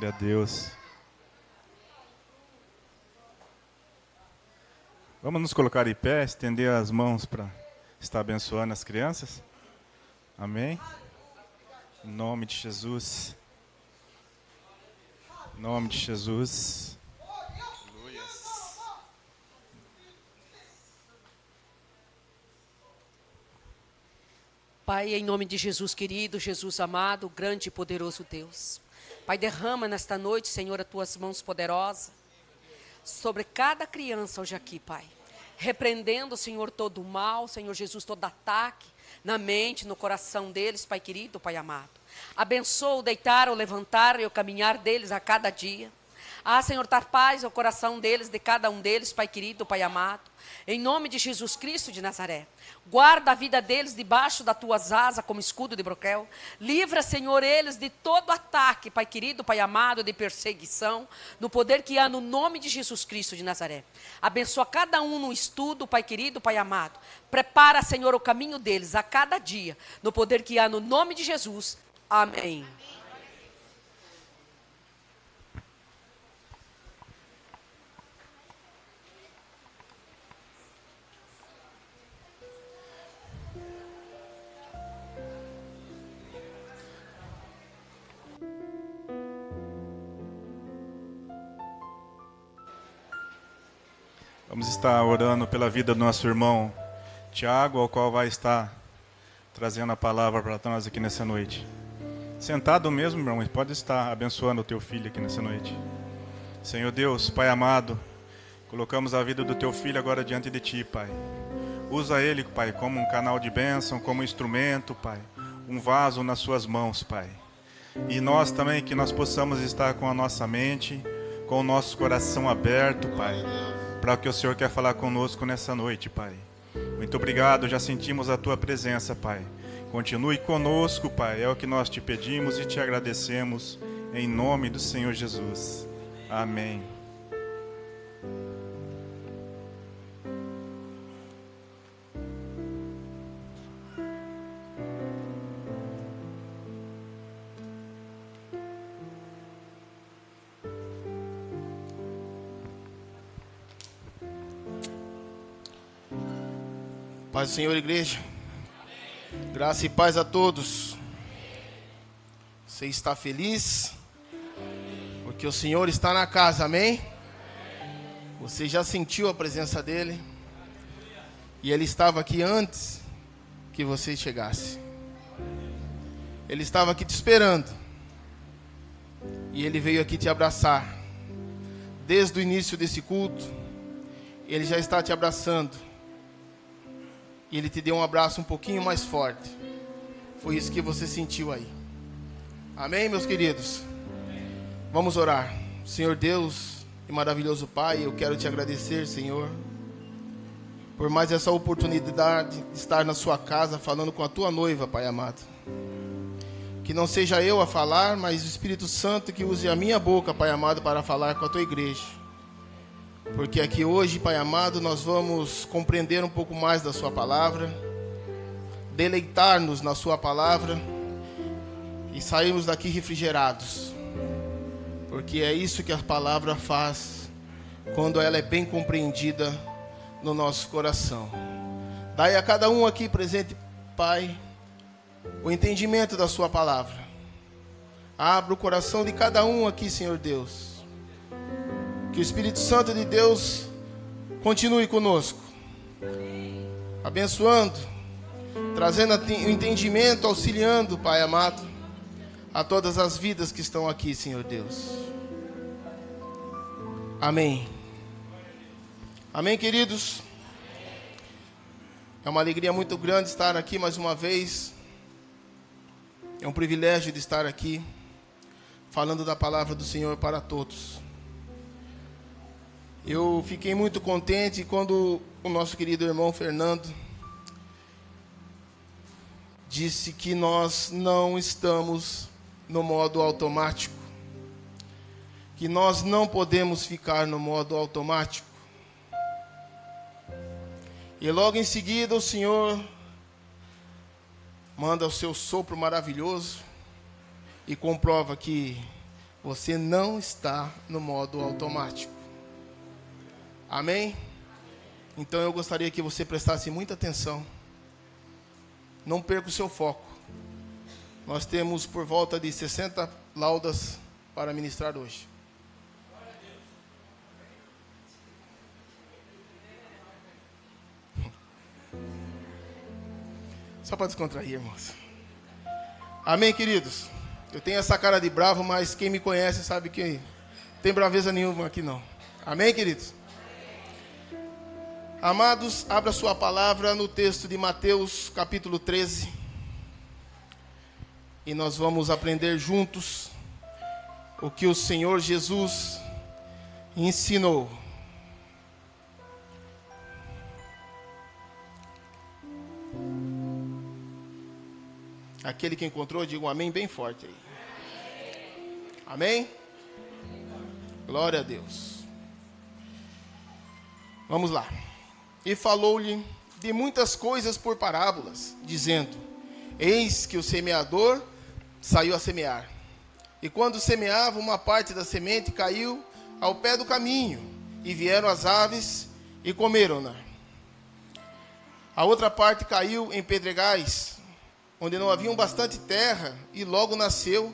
Glória a Deus. Vamos nos colocar em pé, estender as mãos para estar abençoando as crianças. Amém? Em nome de Jesus. Em nome de Jesus. Aleluias. Pai, em nome de Jesus querido, Jesus amado, grande e poderoso Deus. Pai, derrama nesta noite, Senhor, as tuas mãos poderosas sobre cada criança hoje aqui, Pai. Repreendendo, Senhor, todo o mal, Senhor Jesus, todo ataque na mente, no coração deles, Pai querido, Pai amado. Abençoa o deitar, o levantar e o caminhar deles a cada dia. Senhor, dar paz ao coração deles, de cada um deles, Pai querido, Pai amado. Em nome de Jesus Cristo de Nazaré. Guarda a vida deles debaixo das tuas asas, como escudo de broquel. Livra, Senhor, eles de todo ataque, Pai querido, Pai amado, de perseguição, no poder que há no nome de Jesus Cristo de Nazaré. Abençoa cada um no estudo, Pai querido, Pai amado. Prepara, Senhor, o caminho deles a cada dia, no poder que há no nome de Jesus. Amém. Vamos estar orando pela vida do nosso irmão Tiago, ao qual vai estar trazendo a palavra para nós aqui nessa noite. Sentado mesmo, irmão, pode estar abençoando o teu filho aqui nessa noite. Senhor Deus, Pai amado, colocamos a vida do teu filho agora diante de ti, Pai. Usa ele, Pai, como um canal de bênção, como um instrumento, Pai. Um vaso nas suas mãos, Pai. E nós também, que nós possamos estar com a nossa mente, com o nosso coração aberto, Pai, para o que o Senhor quer falar conosco nessa noite, Pai. Muito obrigado, já sentimos a tua presença, Pai. Continue conosco, Pai, é o que nós te pedimos e te agradecemos, em nome do Senhor Jesus. Amém. Paz do Senhor, igreja. Graça e paz a todos. Você está feliz? Porque o Senhor está na casa, amém? Você já sentiu a presença dEle? E Ele estava aqui antes que você chegasse. Ele estava aqui te esperando. E Ele veio aqui te abraçar. Desde o início desse culto, Ele já está te abraçando. E Ele te deu um abraço um pouquinho mais forte. Foi isso que você sentiu aí. Amém, meus queridos? Vamos orar. Senhor Deus e maravilhoso Pai, eu quero te agradecer, Senhor, por mais essa oportunidade de estar na sua casa falando com a tua noiva, Pai amado. Que não seja eu a falar, mas o Espírito Santo que use a minha boca, Pai amado, para falar com a tua igreja. Porque aqui hoje, Pai amado, nós vamos compreender um pouco mais da sua palavra, deleitar-nos na sua palavra e sairmos daqui refrigerados. Porque é isso que a palavra faz quando ela é bem compreendida no nosso coração. Dai a cada um aqui presente, Pai, o entendimento da sua palavra. Abra o coração de cada um aqui, Senhor Deus. Que o Espírito Santo de Deus continue conosco, abençoando, trazendo o entendimento, auxiliando, Pai amado, a todas as vidas que estão aqui, Senhor Deus. Amém. Amém, queridos. É uma alegria muito grande estar aqui mais uma vez. É um privilégio de estar aqui, falando da palavra do Senhor para todos. Eu fiquei muito contente quando o nosso querido irmão Fernando disse que nós não estamos no modo automático, que nós não podemos ficar no modo automático. E logo em seguida o Senhor manda o seu sopro maravilhoso e comprova que Você não está no modo automático. Amém? Então eu gostaria que você prestasse muita atenção. Não perca o seu foco. Nós temos por volta de 60 laudas para ministrar hoje. Só para descontrair, irmãos. Amém, queridos? Eu tenho essa cara de bravo, mas quem me conhece sabe que não tem braveza nenhuma aqui não. Amém, queridos? Amados, abra sua palavra no texto de Mateus, capítulo 13. E nós vamos aprender juntos o que o Senhor Jesus ensinou. Aquele que encontrou, diga um amém bem forte aí. Amém? Glória a Deus. Vamos lá. E falou-lhe de muitas coisas por parábolas, dizendo: eis que o semeador saiu a semear. E quando semeava, uma parte da semente caiu ao pé do caminho, e vieram as aves e comeram-na. A outra parte caiu em pedregais, onde não havia bastante terra, e logo nasceu,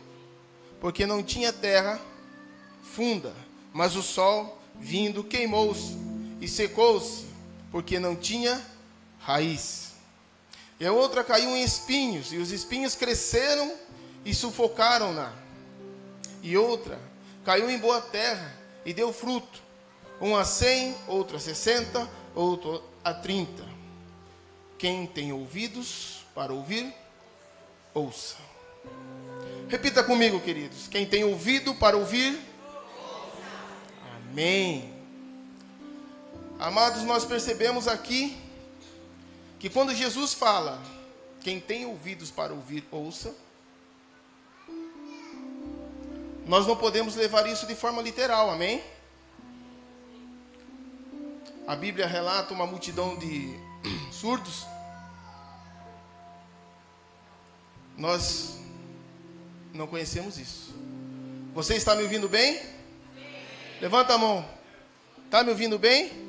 porque não tinha terra funda. Mas o sol, vindo, queimou-se e secou-se, porque não tinha raiz. E a outra caiu em espinhos, e os espinhos cresceram e sufocaram-na. E outra caiu em boa terra e deu fruto, um a 100, outro a 60, outro a 30. Quem tem ouvidos para ouvir, ouça. Repita comigo, queridos. Quem tem ouvido para ouvir, ouça. Amém. Amados, nós percebemos aqui que quando Jesus fala, quem tem ouvidos para ouvir, ouça, nós não podemos levar isso de forma literal, amém? A Bíblia relata uma multidão de surdos. Nós não conhecemos isso. Você está me ouvindo bem? Levanta a mão. Está me ouvindo bem?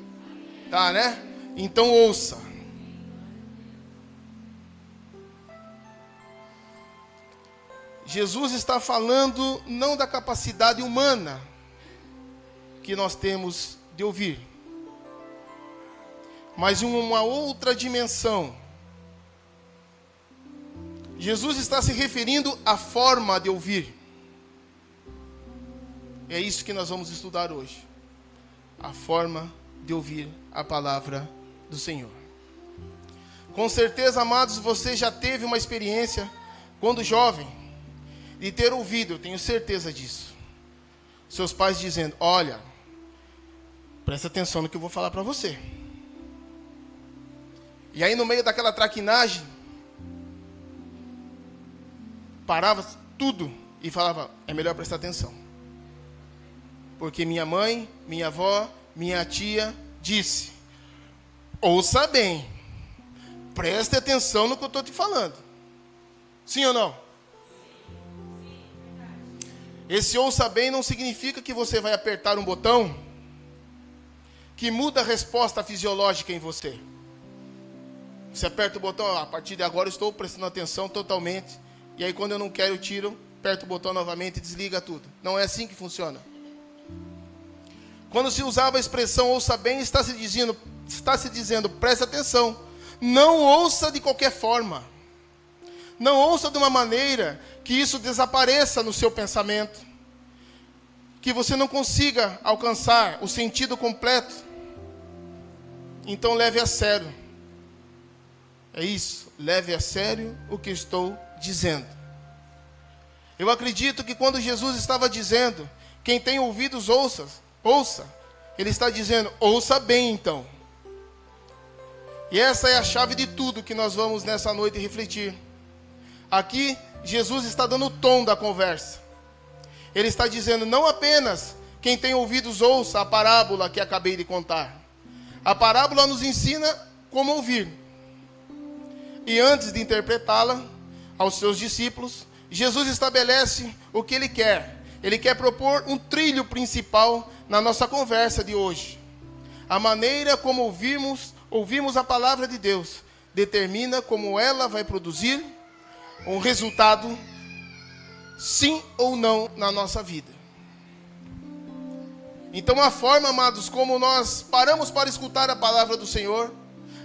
Tá, né? Então ouça. Jesus está falando não da capacidade humana que nós temos de ouvir, mas em uma outra dimensão. Jesus está se referindo à forma de ouvir. É isso que nós vamos estudar hoje. A forma de ouvir a palavra do Senhor. Com certeza, amados, você já teve uma experiência quando jovem de ter ouvido, eu tenho certeza disso. Seus pais dizendo: olha, presta atenção no que eu vou falar para você. E aí no meio daquela traquinagem, parava tudo e falava: é melhor prestar atenção. Porque minha mãe, minha avó, minha tia disse: ouça bem, preste atenção no que eu estou te falando. Sim ou não? Esse ouça bem não significa que você vai apertar um botão que muda a resposta fisiológica em você. Você aperta o botão: a partir de agora eu estou prestando atenção totalmente. E aí quando eu não quero eu tiro, aperto o botão novamente e desliga tudo. Não é assim que funciona. Quando se usava a expressão ouça bem, está se dizendo preste atenção. Não ouça de qualquer forma. Não ouça de uma maneira que isso desapareça no seu pensamento, que você não consiga alcançar o sentido completo. Então leve a sério. É isso, leve a sério o que estou dizendo. Eu acredito que quando Jesus estava dizendo, quem tem ouvidos ouça, ele está dizendo, ouça bem então. E essa é a chave de tudo que nós vamos nessa noite refletir. Aqui, Jesus está dando o tom da conversa. Ele está dizendo, não apenas quem tem ouvidos ouça a parábola que acabei de contar. A parábola nos ensina como ouvir. E antes de interpretá-la aos seus discípulos, Jesus estabelece o que ele quer ele quer propor um trilho principal na nossa conversa de hoje. A maneira como ouvimos a palavra de Deus determina como ela vai produzir um resultado, sim ou não, na nossa vida. Então a forma, amados, como nós paramos para escutar a palavra do Senhor,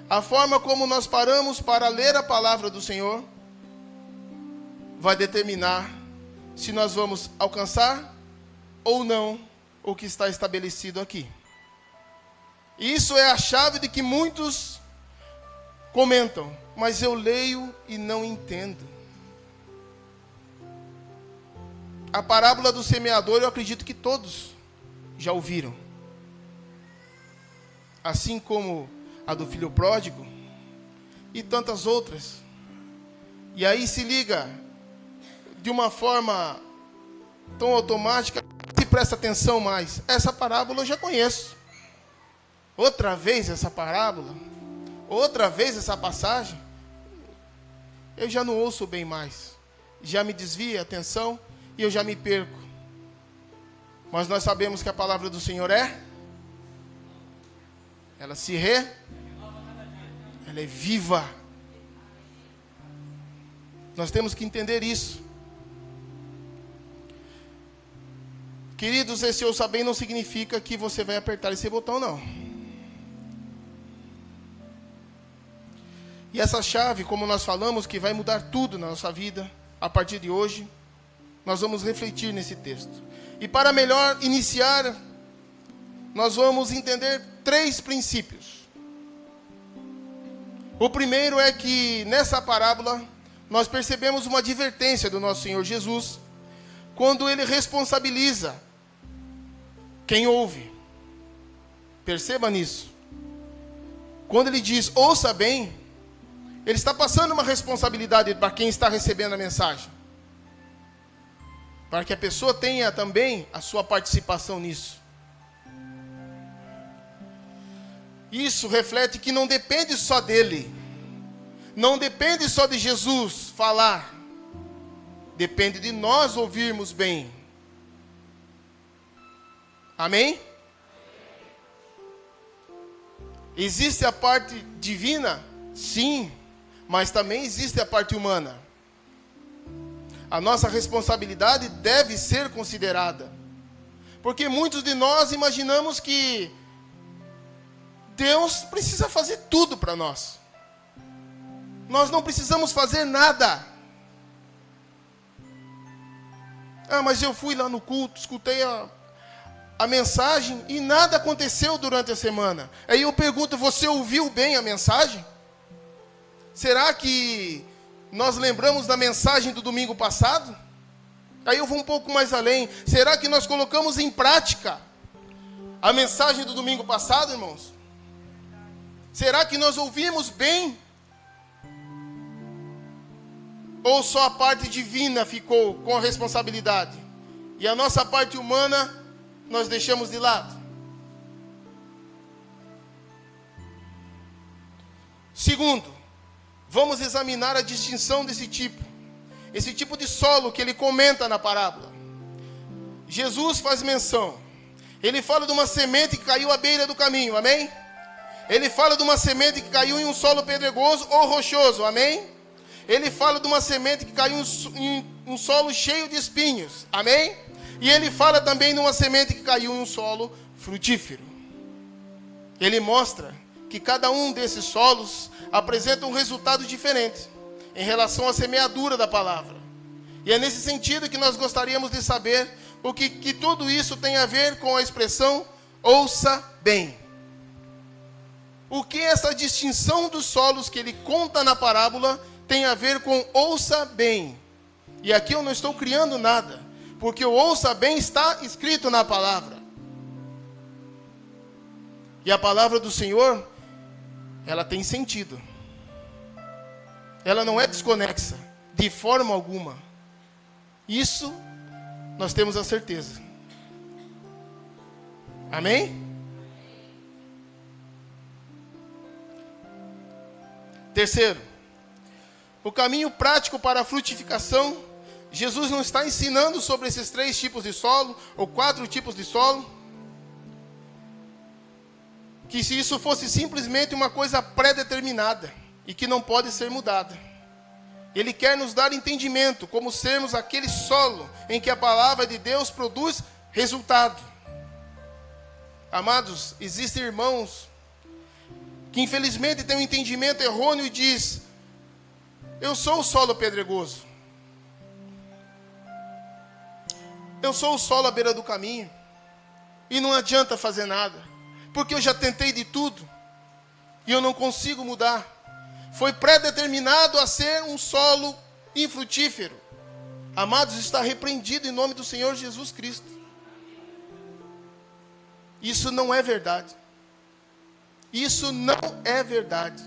a forma como nós paramos para ler a palavra do Senhor, vai determinar se nós vamos alcançar ou não o que está estabelecido aqui. Isso é a chave de que muitos comentam, mas eu leio e não entendo. A parábola do semeador, eu acredito que todos já ouviram. Assim como a do filho pródigo e tantas outras. E aí se liga de uma forma tão automática, se presta atenção mais. Essa parábola eu já conheço. Outra vez essa parábola, outra vez essa passagem, eu já não ouço bem mais. Já me desvia a atenção e eu já me perco. Mas nós sabemos que a palavra do Senhor ela ela é viva. Nós temos que entender isso. Queridos, esse ouça bem não significa que você vai apertar esse botão, não. E essa chave, como nós falamos, que vai mudar tudo na nossa vida, a partir de hoje, nós vamos refletir nesse texto. E para melhor iniciar, nós vamos entender 3 princípios. O primeiro é que nessa parábola, nós percebemos uma advertência do nosso Senhor Jesus, quando Ele responsabiliza quem ouve. Perceba nisso. Quando Ele diz, ouça bem, Ele está passando uma responsabilidade para quem está recebendo a mensagem. Para que a pessoa tenha também a sua participação nisso. Isso reflete que não depende só dele. Não depende só de Jesus falar. Depende de nós ouvirmos bem. Amém? Existe a parte divina? Sim. Mas também existe a parte humana. A nossa responsabilidade deve ser considerada. Porque muitos de nós imaginamos que Deus precisa fazer tudo para nós. Nós não precisamos fazer nada. Ah, mas eu fui lá no culto, escutei a mensagem e nada aconteceu durante a semana. Aí eu pergunto, você ouviu bem a mensagem? Será que nós lembramos da mensagem do domingo passado? Aí eu vou um pouco mais além. Será que nós colocamos em prática a mensagem do domingo passado, irmãos? Será que nós ouvimos bem? Ou só a parte divina ficou com a responsabilidade? E a nossa parte humana nós deixamos de lado? Segundo, vamos examinar a distinção desse tipo. Esse tipo de solo que ele comenta na parábola. Jesus faz menção. Ele fala de uma semente que caiu à beira do caminho, amém? Ele fala de uma semente que caiu em um solo pedregoso ou rochoso, amém? Ele fala de uma semente que caiu em um solo cheio de espinhos, amém? E ele fala também de uma semente que caiu em um solo frutífero. Ele mostra que cada um desses solos apresenta um resultado diferente em relação à semeadura da palavra. E é nesse sentido que nós gostaríamos de saber o que tudo isso tem a ver com a expressão ouça bem. O que essa distinção dos solos que ele conta na parábola tem a ver com ouça bem? E aqui eu não estou criando nada, porque o ouça bem está escrito na palavra. E a palavra do Senhor, ela tem sentido. Ela não é desconexa, de forma alguma. Isso nós temos a certeza. Amém? Terceiro, o caminho prático para a frutificação Jesus não está ensinando sobre esses 3 tipos de solo, ou 4 tipos de solo. Que se isso fosse simplesmente uma coisa pré-determinada e que não pode ser mudada. Ele quer nos dar entendimento, como sermos aquele solo em que a palavra de Deus produz resultado. Amados, existem irmãos que infelizmente têm um entendimento errôneo e diz: eu sou o solo pedregoso. Eu sou o solo à beira do caminho. E não adianta fazer nada. Porque eu já tentei de tudo. E eu não consigo mudar. Foi pré-determinado a ser um solo infrutífero. Amados, está repreendido em nome do Senhor Jesus Cristo. Isso não é verdade. Isso não é verdade.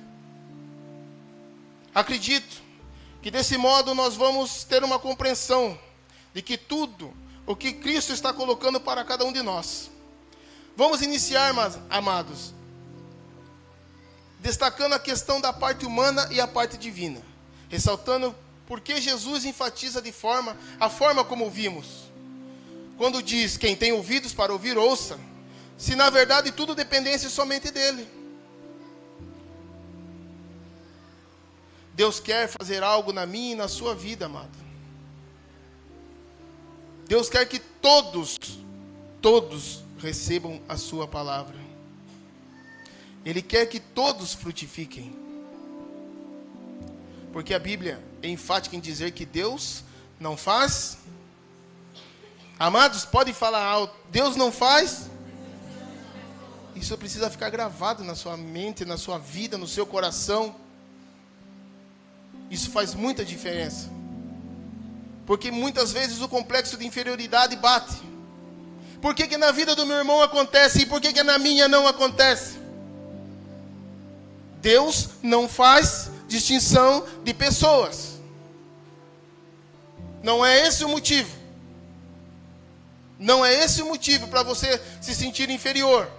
Acredito que desse modo nós vamos ter uma compreensão de que tudo o que Cristo está colocando para cada um de nós. Vamos iniciar, amados, destacando a questão da parte humana e a parte divina, ressaltando porque Jesus enfatiza a forma como ouvimos. Quando diz: quem tem ouvidos para ouvir, ouça, se na verdade tudo dependesse somente dele. Deus quer fazer algo na minha e na sua vida, amado. Deus quer que todos recebam a sua palavra. Ele quer que todos frutifiquem. Porque a Bíblia é enfática em dizer que Deus não faz. Amados, podem falar alto: Deus não faz. Isso precisa ficar gravado na sua mente, na sua vida, no seu coração. Isso faz muita diferença. Porque muitas vezes o complexo de inferioridade bate. Por que na vida do meu irmão acontece e por que na minha não acontece? Deus não faz distinção de pessoas. Não é esse o motivo. Não é esse o motivo para você se sentir inferior.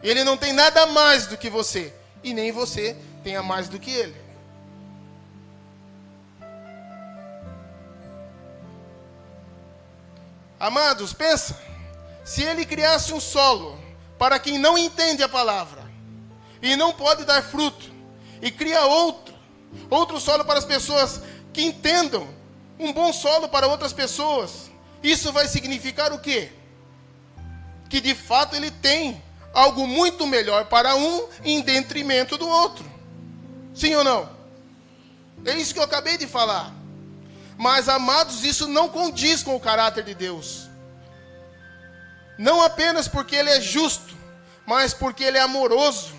Ele não tem nada mais do que você. E nem você tenha mais do que ele. Amados, pensa. Se ele criasse um solo para quem não entende a palavra e não pode dar fruto, e cria outro solo para as pessoas que entendam, um bom solo para outras pessoas, isso vai significar o quê? Que de fato ele tem algo muito melhor para um em detrimento do outro. Sim ou não? É isso que eu acabei de falar. Mas, amados, isso não condiz com o caráter de Deus. Não apenas porque Ele é justo, mas porque Ele é amoroso.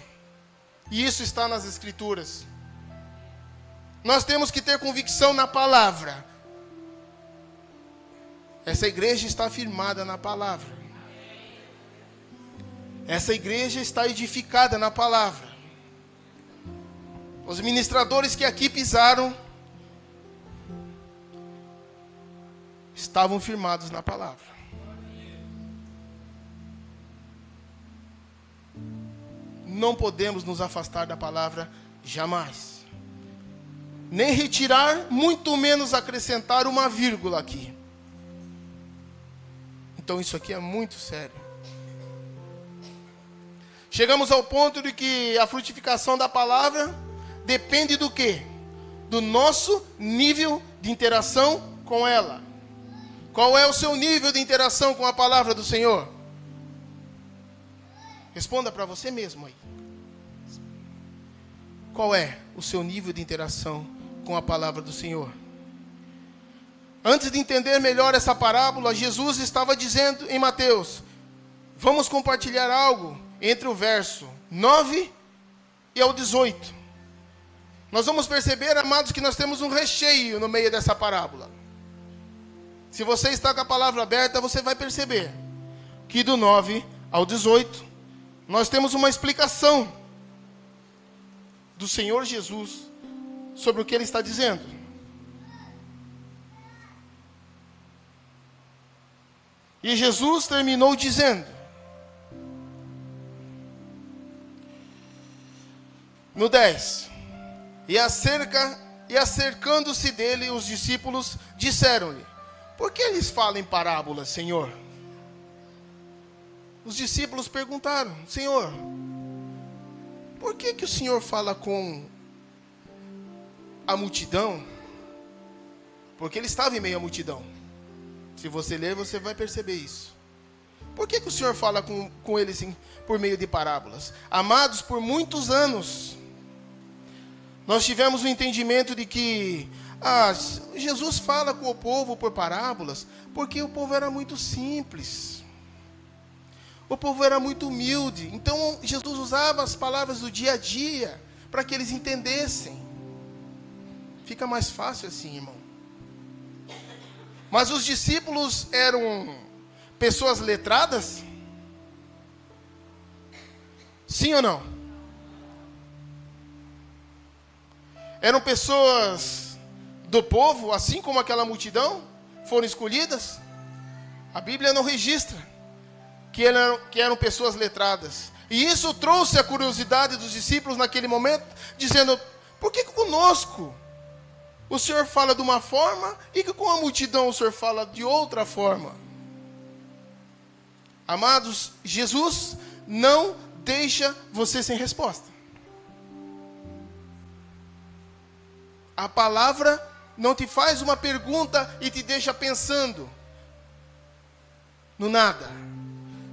E isso está nas Escrituras. Nós temos que ter convicção na palavra. Essa igreja está firmada na palavra. Essa igreja está edificada na palavra. Os ministradores que aqui pisaram estavam firmados na palavra. Não podemos nos afastar da palavra jamais. Nem retirar, muito menos acrescentar uma vírgula aqui. Então isso aqui é muito sério. Chegamos ao ponto de que a frutificação da palavra depende do quê? Do nosso nível de interação com ela. Qual é o seu nível de interação com a palavra do Senhor? Responda para você mesmo aí. Qual é o seu nível de interação com a palavra do Senhor? Antes de entender melhor essa parábola, Jesus estava dizendo em Mateus: vamos compartilhar algo entre o verso 9 e ao 18. Nós vamos perceber, amados, que nós temos um recheio no meio dessa parábola. Se você está com a palavra aberta, você vai perceber que do 9 ao 18, nós temos uma explicação do Senhor Jesus sobre o que Ele está dizendo. E Jesus terminou dizendo, no 10, e acerca E acercando-se dele, os discípulos disseram-lhe: por que eles falam em parábolas, Senhor? Os discípulos perguntaram: Senhor, por que o Senhor fala com a multidão? Porque ele estava em meio à multidão. Se você ler, você vai perceber isso. Por que o Senhor fala com eles por meio de parábolas? Amados, por muitos anos, nós tivemos o entendimento de que Jesus fala com o povo por parábolas, porque o povo era muito simples. O povo era muito humilde. Então, Jesus usava as palavras do dia a dia para que eles entendessem. Fica mais fácil assim, irmão. Mas os discípulos eram pessoas letradas? Sim ou não? Eram pessoas do povo, assim como aquela multidão, foram escolhidas? A Bíblia não registra que eram pessoas letradas. E isso trouxe a curiosidade dos discípulos naquele momento, dizendo: por que conosco o Senhor fala de uma forma e que com a multidão o Senhor fala de outra forma? Amados, Jesus não deixa você sem resposta. A palavra não te faz uma pergunta e te deixa pensando no nada.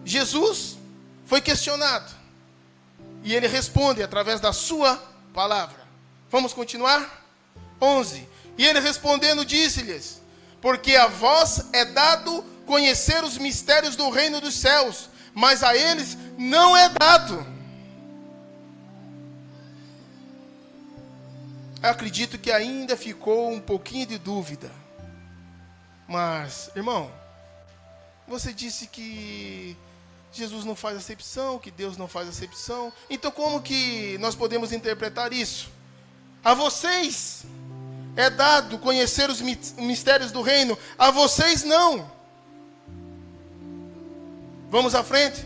Jesus foi questionado e ele responde através da sua palavra. Vamos continuar? 11. E ele respondendo disse-lhes: porque a vós é dado conhecer os mistérios do reino dos céus, mas a eles não é dado. Eu acredito que ainda ficou um pouquinho de dúvida. Mas, irmão, você disse que Jesus não faz acepção, que Deus não faz acepção. Então como que nós podemos interpretar isso? A vocês é dado conhecer os mistérios do reino, a vocês não. Vamos à frente?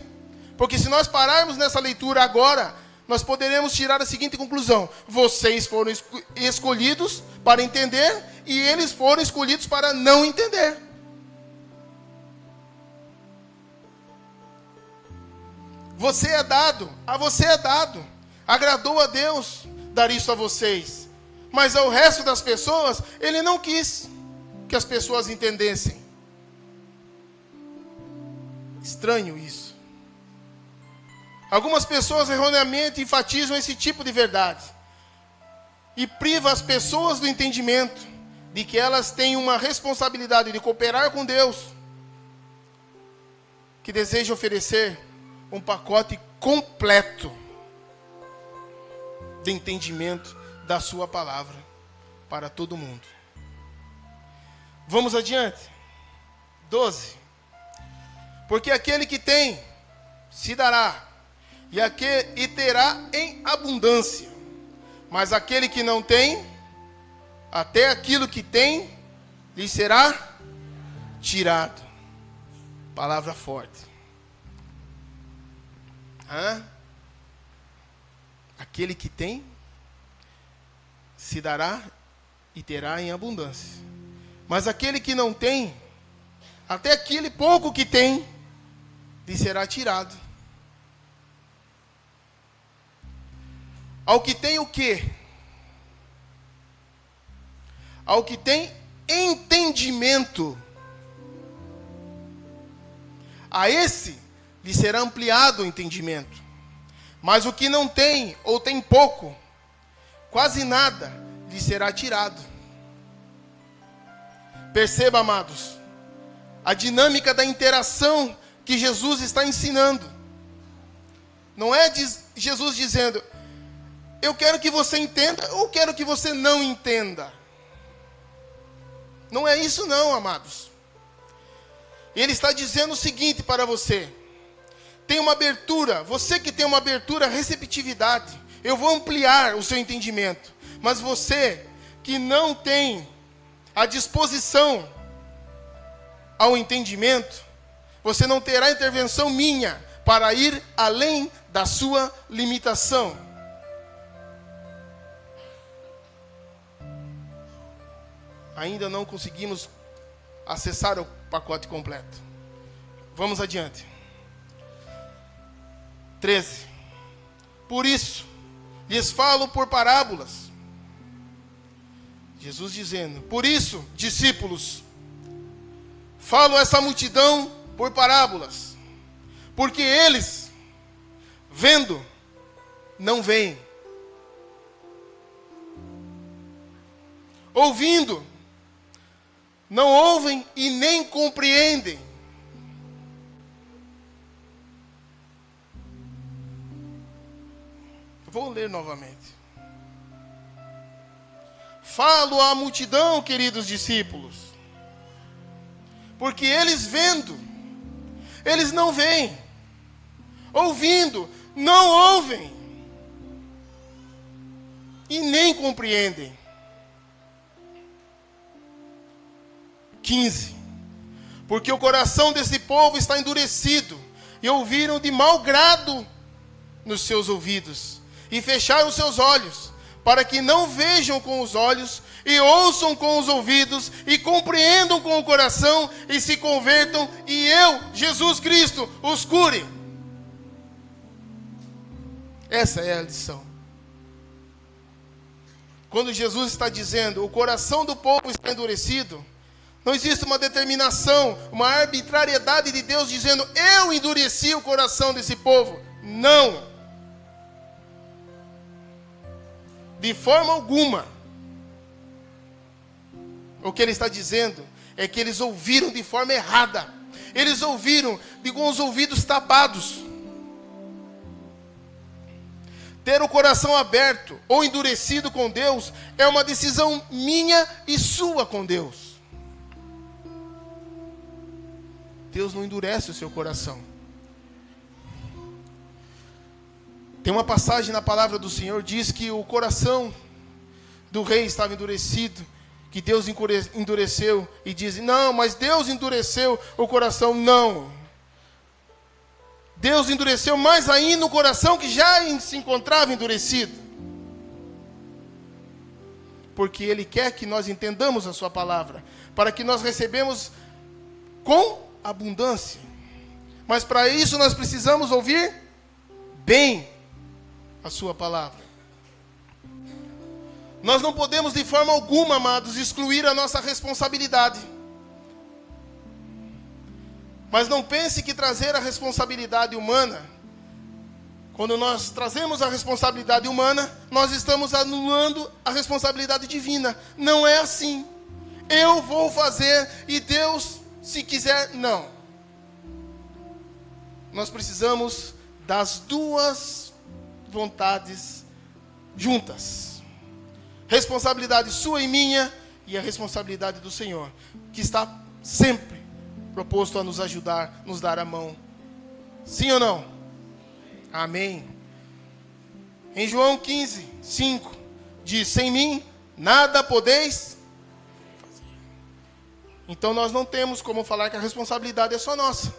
Porque se nós pararmos nessa leitura agora, nós poderemos tirar a seguinte conclusão: vocês foram escolhidos para entender e eles foram escolhidos para não entender. Você é dado, a você é dado. Agradou a Deus dar isso a vocês. Mas ao resto das pessoas, Ele não quis que as pessoas entendessem. Estranho isso. Algumas pessoas erroneamente enfatizam esse tipo de verdade e privam as pessoas do entendimento de que elas têm uma responsabilidade de cooperar com Deus, que deseja oferecer um pacote completo de entendimento da sua palavra para todo mundo. Vamos adiante. 12. Porque aquele que tem, se dará, e terá em abundância. Mas aquele que não tem, até aquilo que tem, lhe será tirado. Palavra forte. Aquele que tem, se dará e terá em abundância. Mas aquele que não tem, até aquele pouco que tem, lhe será tirado. Ao que tem o quê? Ao que tem entendimento, a esse lhe será ampliado o entendimento. Mas o que não tem, ou tem pouco, quase nada, lhe será tirado. Perceba, amados, a dinâmica da interação que Jesus está ensinando. Não é Jesus dizendo: eu quero que você entenda, ou quero que você não entenda. Não é isso não, amados. Ele está dizendo o seguinte para você: tem uma abertura, você que tem uma abertura, receptividade, eu vou ampliar o seu entendimento. Mas você que não tem a disposição ao entendimento, você não terá intervenção minha para ir além da sua limitação. ainda não conseguimos acessar o pacote completo. Vamos adiante. 13. Por isso, lhes falo por parábolas. Jesus dizendo: por isso, discípulos, falo a essa multidão por parábolas, porque eles, vendo, não veem, ouvindo, não ouvem e nem compreendem. Vou ler novamente. Falo à multidão, queridos discípulos, porque eles vendo, eles não veem, ouvindo, não ouvem e nem compreendem. 15. Porque o coração desse povo está endurecido, e ouviram de mau grado nos seus ouvidos, e fecharam seus olhos, para que não vejam com os olhos, e ouçam com os ouvidos, e compreendam com o coração, e se convertam, e eu, Jesus Cristo, os cure. Essa é a lição. Quando Jesus está dizendo, o coração do povo está endurecido, não existe uma determinação, uma arbitrariedade de Deus dizendo, eu endureci o coração desse povo. Não. De forma alguma. O que ele está dizendo é que eles ouviram de forma errada. Eles ouviram com os ouvidos tapados. Ter o coração aberto ou endurecido com Deus é uma decisão minha e sua com Deus. Deus não endurece o seu coração. Tem uma passagem na palavra do Senhor, diz que o coração do rei estava endurecido, que Deus endureceu, e diz, não, mas Deus endureceu o coração. Não. Deus endureceu mais ainda o coração que já se encontrava endurecido. Porque Ele quer que nós entendamos a sua palavra, para que nós recebemos com abundância. Mas para isso nós precisamos ouvir bem a sua palavra. Nós não podemos de forma alguma, amados, excluir a nossa responsabilidade. Mas não pense que trazer a responsabilidade humana, quando nós trazemos a responsabilidade humana, nós estamos anulando a responsabilidade divina. Não é assim. Eu vou fazer e Deus, se quiser, não. Nós precisamos das duas vontades juntas. Responsabilidade sua e minha e a responsabilidade do Senhor, que está sempre proposto a nos ajudar, nos dar a mão. Sim ou não? Amém. Em João 15, 5, diz, sem mim nada podeis fazer. Então nós não temos como falar que a responsabilidade é só nossa,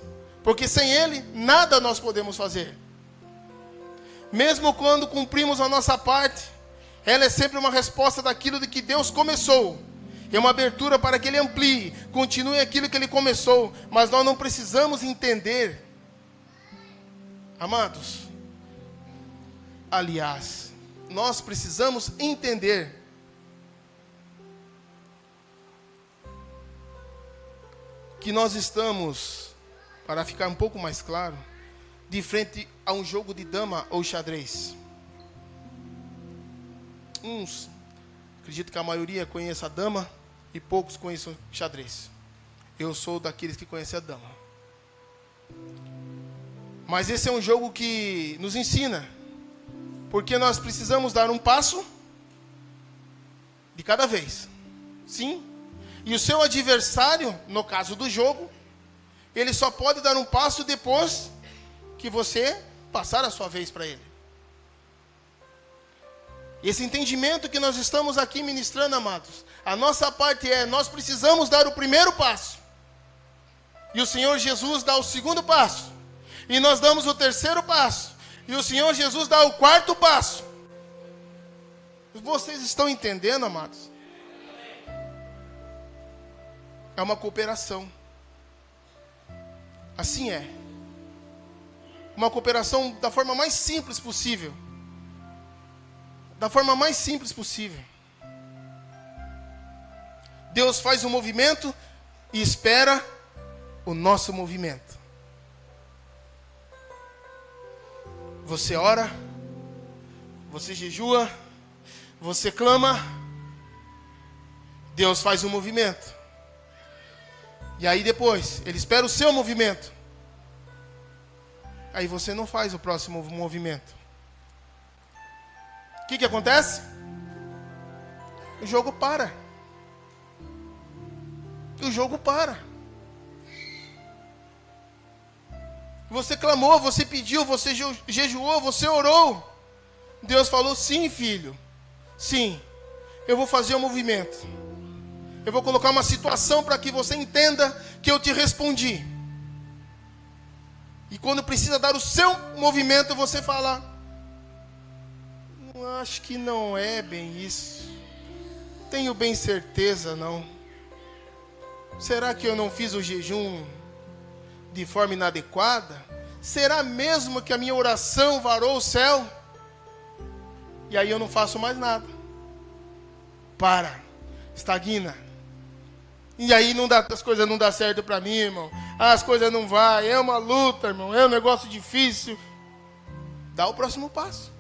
porque sem Ele nada nós podemos fazer. Mesmo quando cumprimos a nossa parte, ela é sempre uma resposta daquilo de que Deus começou. É uma abertura para que Ele amplie, continue aquilo que Ele começou. Mas nós não precisamos entender, amados. Aliás, nós precisamos entender que nós estamos, para ficar um pouco mais claro, de frente a um jogo de dama ou xadrez. Acredito que a maioria conheça a dama e poucos conheçam xadrez. Eu sou daqueles que conhecem a dama. Mas esse é um jogo que nos ensina, porque nós precisamos dar um passo de cada vez. Sim. E o seu adversário, no caso do jogo, ele só pode dar um passo depois que você passar a sua vez para ele. Esse entendimento que nós estamos aqui ministrando, amados, a nossa parte é, nós precisamos dar o primeiro passo. E o Senhor Jesus dá o segundo passo. E nós damos o terceiro passo. E o Senhor Jesus dá o quarto passo. Vocês estão entendendo, amados? É uma cooperação. Assim é. Uma cooperação da forma mais simples possível. Da forma mais simples possível. Deus faz um movimento e espera o nosso movimento. Você ora, você jejua, você clama, Deus faz um movimento. E aí depois, Ele espera o seu movimento. Aí você não faz o próximo movimento. O que acontece? O jogo para. O jogo para. Você clamou, você pediu, você jejuou, você orou. Deus falou, sim, filho. Sim, eu vou fazer um movimento. Eu vou colocar uma situação para que você entenda que eu te respondi. E quando precisa dar o seu movimento, você fala, acho que não é bem isso. Tenho bem certeza, não. Será que eu não fiz o jejum de forma inadequada? Será mesmo que a minha oração varou o céu? E aí eu não faço mais nada. Para, estagna. E aí as coisas não dão certo para mim, irmão. As coisas não vão, é uma luta, irmão, é um negócio difícil. Dá o próximo passo.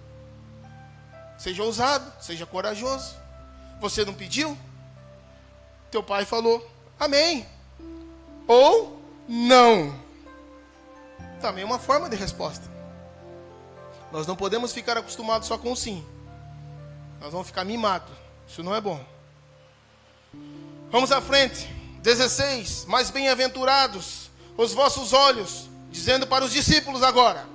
Seja ousado, seja corajoso. Você não pediu? Teu pai falou, amém. Ou não. Também é uma forma de resposta. Nós não podemos ficar acostumados só com o sim. Nós vamos ficar mimados. Isso não é bom. Vamos à frente. 16. Mas bem-aventurados os vossos olhos. Dizendo para os discípulos agora.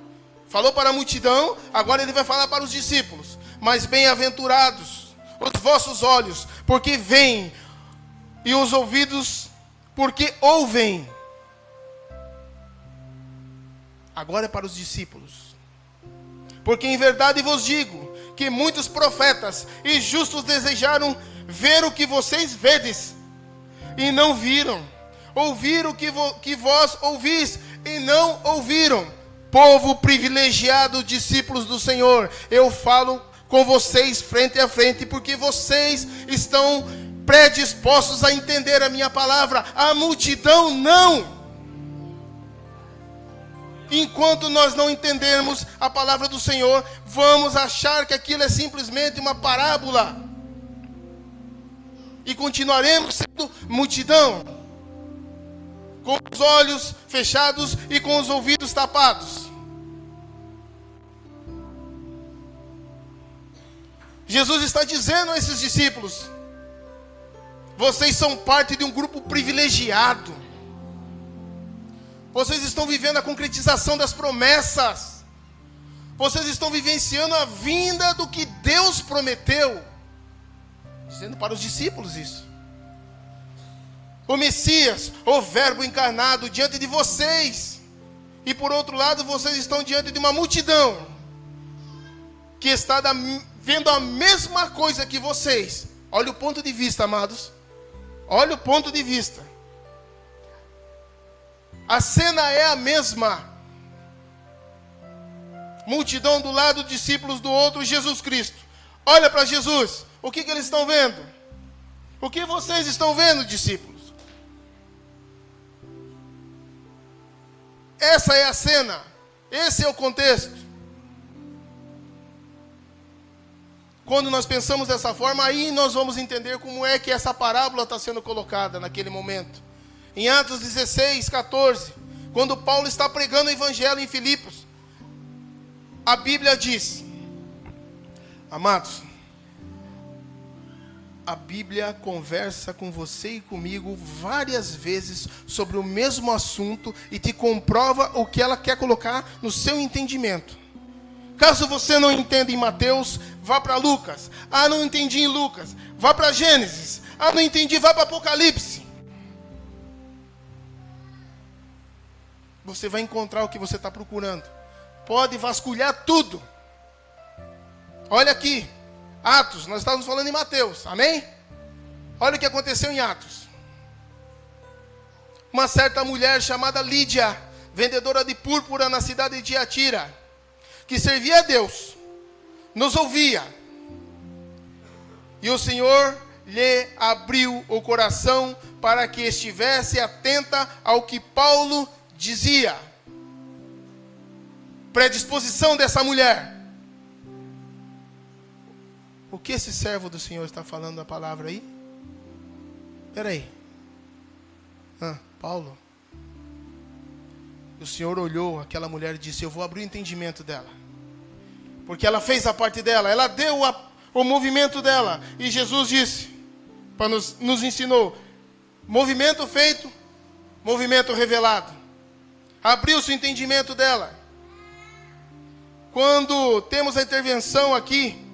Falou para a multidão, agora ele vai falar para os discípulos. Mas bem-aventurados os vossos olhos, porque veem, e os ouvidos, porque ouvem. Agora é para os discípulos. Porque em verdade vos digo, que muitos profetas e justos desejaram ver o que vocês vedes, e não viram. Ouvir o que vós ouvis, e não ouviram. Povo privilegiado, discípulos do Senhor, eu falo com vocês frente a frente, porque vocês estão predispostos a entender a minha palavra. A multidão não. Enquanto nós não entendermos a palavra do Senhor, vamos achar que aquilo é simplesmente uma parábola. E continuaremos sendo multidão, com os olhos fechados e com os ouvidos tapados. Jesus está dizendo a esses discípulos, vocês são parte de um grupo privilegiado. Vocês estão vivendo a concretização das promessas. Vocês estão vivenciando a vinda do que Deus prometeu. Dizendo para os discípulos isso. O Messias, o Verbo encarnado diante de vocês. E por outro lado, vocês estão diante de uma multidão que está vendo a mesma coisa que vocês. Olha o ponto de vista, amados. Olha o ponto de vista. A cena é a mesma. Multidão do lado, discípulos do outro, Jesus Cristo. Olha para Jesus. O que eles estão vendo? O que vocês estão vendo, discípulos? Essa é a cena. Esse é o contexto. Quando nós pensamos dessa forma, aí nós vamos entender como é que essa parábola está sendo colocada naquele momento. Em Atos 16, 14, quando Paulo está pregando o evangelho em Filipos, a Bíblia diz, amados, a Bíblia conversa com você e comigo várias vezes sobre o mesmo assunto e te comprova o que ela quer colocar no seu entendimento. Caso você não entenda em Mateus, vá para Lucas. Ah, não entendi em Lucas. Vá para Gênesis. Ah, não entendi, vá para Apocalipse. Você vai encontrar o que você está procurando. Pode vasculhar tudo. Olha aqui. Atos, nós estávamos falando em Mateus. Amém? Olha o que aconteceu em Atos. uma certa mulher chamada Lídia, vendedora de púrpura na cidade de Tiatira, que servia a Deus, nos ouvia. E o Senhor lhe abriu o coração para que estivesse atenta ao que Paulo dizia. Predisposição dessa mulher. O que esse servo do Senhor está falando da palavra aí? Espera aí. Paulo. O Senhor olhou aquela mulher e disse: eu vou abrir o entendimento dela. Porque ela fez a parte dela, ela deu o movimento dela. E Jesus disse, nos ensinou: movimento feito, movimento revelado. Abriu-se o entendimento dela. Quando temos a intervenção aqui,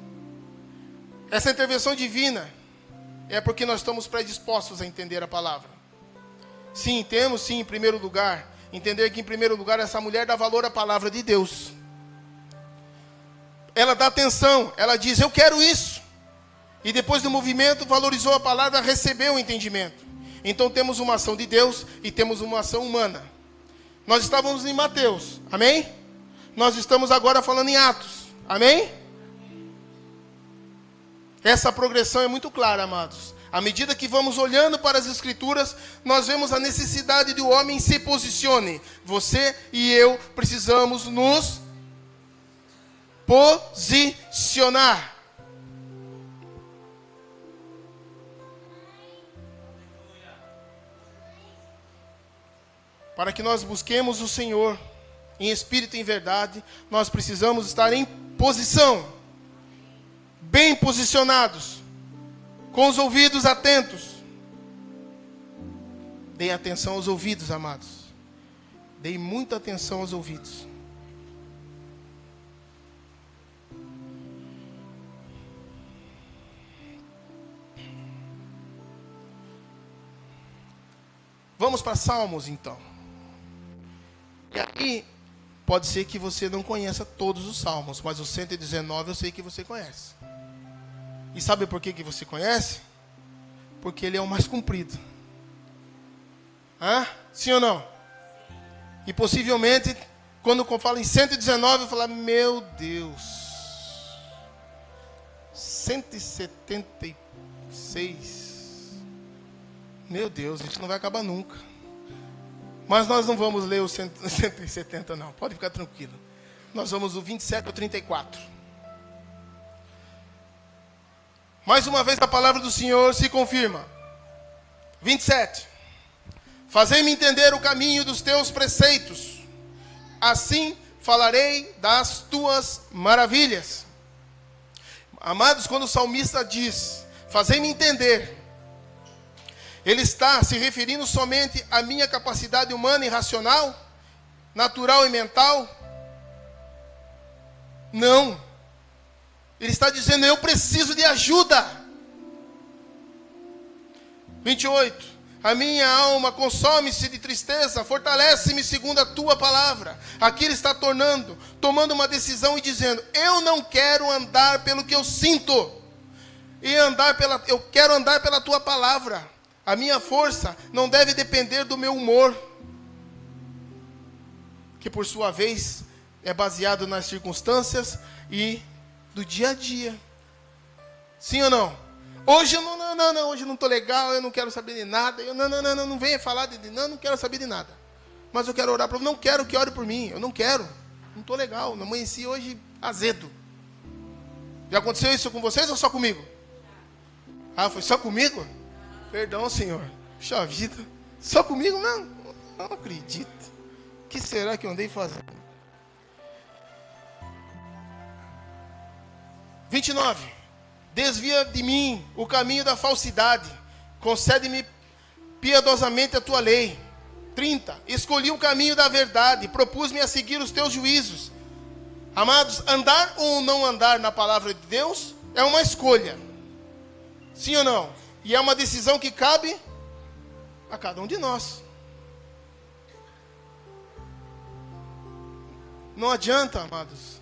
essa intervenção divina, é porque nós estamos predispostos a entender a palavra. Sim, temos sim, em primeiro lugar, entender que em primeiro lugar essa mulher dá valor à palavra de Deus. Ela dá atenção, ela diz: eu quero isso. E depois do movimento, valorizou a palavra, recebeu o entendimento. Então temos uma ação de Deus e temos uma ação humana. Nós estávamos em Mateus, amém? Nós estamos agora falando em Atos, amém? Essa progressão é muito clara, amados. À medida que vamos olhando para as Escrituras, nós vemos a necessidade do homem se posicione. Você e eu precisamos nos posicionar. Para que nós busquemos o Senhor em espírito e em verdade, nós precisamos estar em posição, bem posicionados, com os ouvidos atentos. Deem atenção aos ouvidos, amados. Deem muita atenção aos ouvidos. Vamos para Salmos, então. E aí, pode ser que você não conheça todos os Salmos, mas o 119 eu sei que você conhece. E sabe por que você conhece? Porque ele é o mais comprido. Sim ou não? E possivelmente, quando eu falo em 119, eu falo: meu Deus, 176. Meu Deus, isso não vai acabar nunca. Mas nós não vamos ler o 170 não, pode ficar tranquilo. Nós vamos do 27 ao 34. Mais uma vez a palavra do Senhor se confirma. 27. Fazei-me entender o caminho dos teus preceitos, assim falarei das tuas maravilhas. Amados, quando o salmista diz: fazei-me entender, ele está se referindo somente à minha capacidade humana e racional, natural e mental? Não. Ele está dizendo: eu preciso de ajuda. 28. A minha alma consome-se de tristeza, fortalece-me segundo a tua palavra. Aqui ele está tomando uma decisão e dizendo: eu não quero andar pelo que eu sinto, eu quero andar pela tua palavra. A minha força não deve depender do meu humor, que por sua vez é baseado nas circunstâncias e do dia a dia. Sim ou não? Hoje eu hoje eu não estou legal, eu não quero saber de nada. Não venha falar não quero saber de nada. Mas eu quero orar para você. Não quero que ore por mim, eu não quero. Não estou legal, não amanheci hoje azedo. Já aconteceu isso com vocês ou só comigo? Foi só comigo? Perdão, Senhor. Puxa vida. Só comigo? Não acredito. O que será que eu andei fazendo? 29. Desvia de mim o caminho da falsidade. Concede-me piedosamente a tua lei. 30. Escolhi o caminho da verdade. Propus-me a seguir os teus juízos. Amados, andar ou não andar na palavra de Deus é uma escolha. Sim ou não? E é uma decisão que cabe a cada um de nós. Não adianta, amados,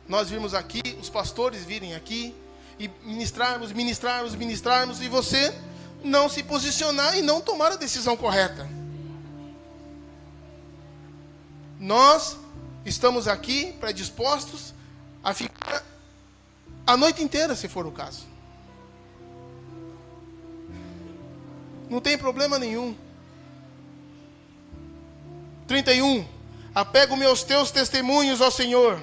nós virmos aqui, os pastores virem aqui e ministrarmos, e você não se posicionar e não tomar a decisão correta. nós estamos aqui predispostos a ficar a noite inteira, se for o caso. Não tem problema nenhum. 31. Apego-me aos teus testemunhos, ó Senhor.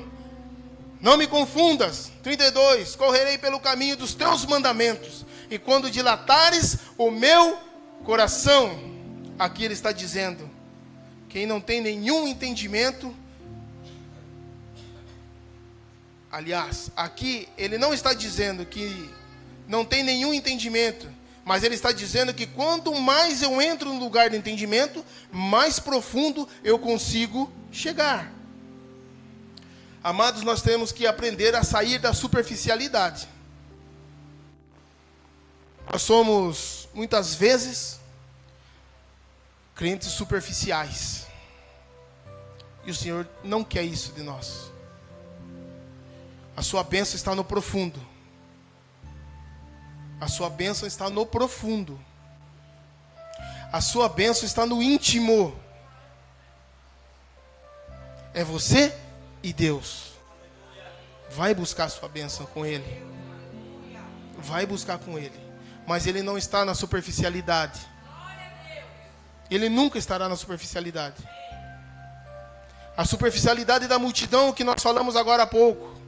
Não me confundas. 32. Correrei pelo caminho dos teus mandamentos. E quando dilatares o meu coração. Aqui ele está dizendo: quem não tem nenhum entendimento. Aliás, aqui ele não está dizendo que não tem nenhum entendimento, mas ele está dizendo que quanto mais eu entro no lugar de entendimento, mais profundo eu consigo chegar. Amados, nós temos que aprender a sair da superficialidade. Nós somos, muitas vezes, crentes superficiais. E o Senhor não quer isso de nós. A sua bênção está no profundo. A sua bênção está no profundo. A sua bênção está no íntimo. É você e Deus. Vai buscar a sua bênção com Ele. Vai buscar com Ele. Mas Ele não está na superficialidade. Ele nunca estará na superficialidade. A superficialidade da multidão que nós falamos agora há pouco.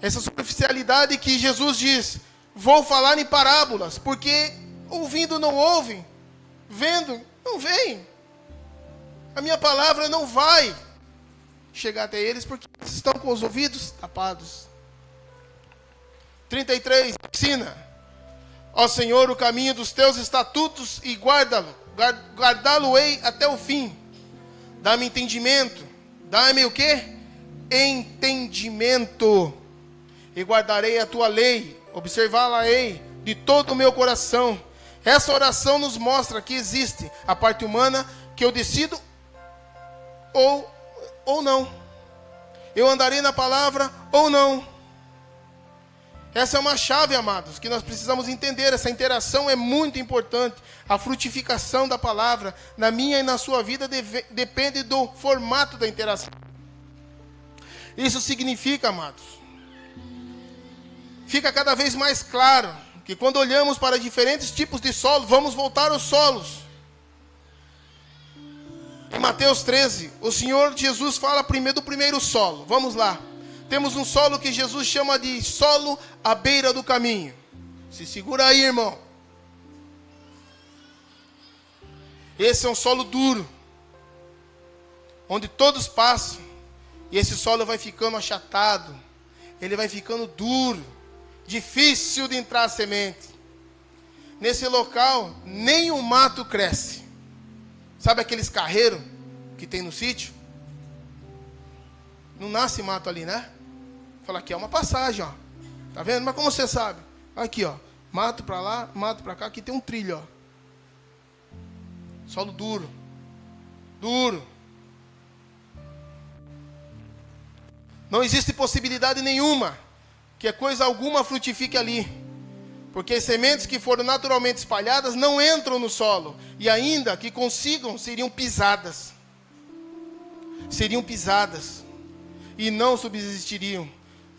Essa superficialidade que Jesus diz: vou falar em parábolas, porque ouvindo não ouvem, vendo não veem. A minha palavra não vai chegar até eles, porque eles estão com os ouvidos tapados. 33, ensina: ó Senhor, o caminho dos teus estatutos e guardá-lo-ei até o fim. Dá-me entendimento. Dá-me o quê? Entendimento. E guardarei a tua lei, observá-la-ei de todo o meu coração. Essa oração nos mostra que existe a parte humana, que eu decido ou não. Eu andarei na palavra ou não. Essa é uma chave, amados, que nós precisamos entender. Essa interação é muito importante. A frutificação da palavra na minha e na sua vida depende do formato da interação. Isso significa, amados, fica cada vez mais claro que quando olhamos para diferentes tipos de solo, vamos voltar aos solos. Em Mateus 13, o Senhor Jesus fala primeiro do primeiro solo. Vamos lá. Temos um solo que Jesus chama de solo à beira do caminho. Se segura aí, irmão. Esse é um solo duro, onde todos passam, e esse solo vai ficando achatado, ele vai ficando duro, difícil de entrar a semente. Nesse local, nem o mato cresce. Sabe aqueles carreiros que tem no sítio? Não nasce mato ali, né? Fala, aqui é uma passagem, ó. Tá vendo? Mas como você sabe? Aqui, ó. Mato para lá, mato para cá. Aqui tem um trilho, ó. Solo duro. Duro. Não existe possibilidade nenhuma que coisa alguma frutifique ali. Porque as sementes que foram naturalmente espalhadas não entram no solo. E ainda que consigam, seriam pisadas. Seriam pisadas. E não subsistiriam.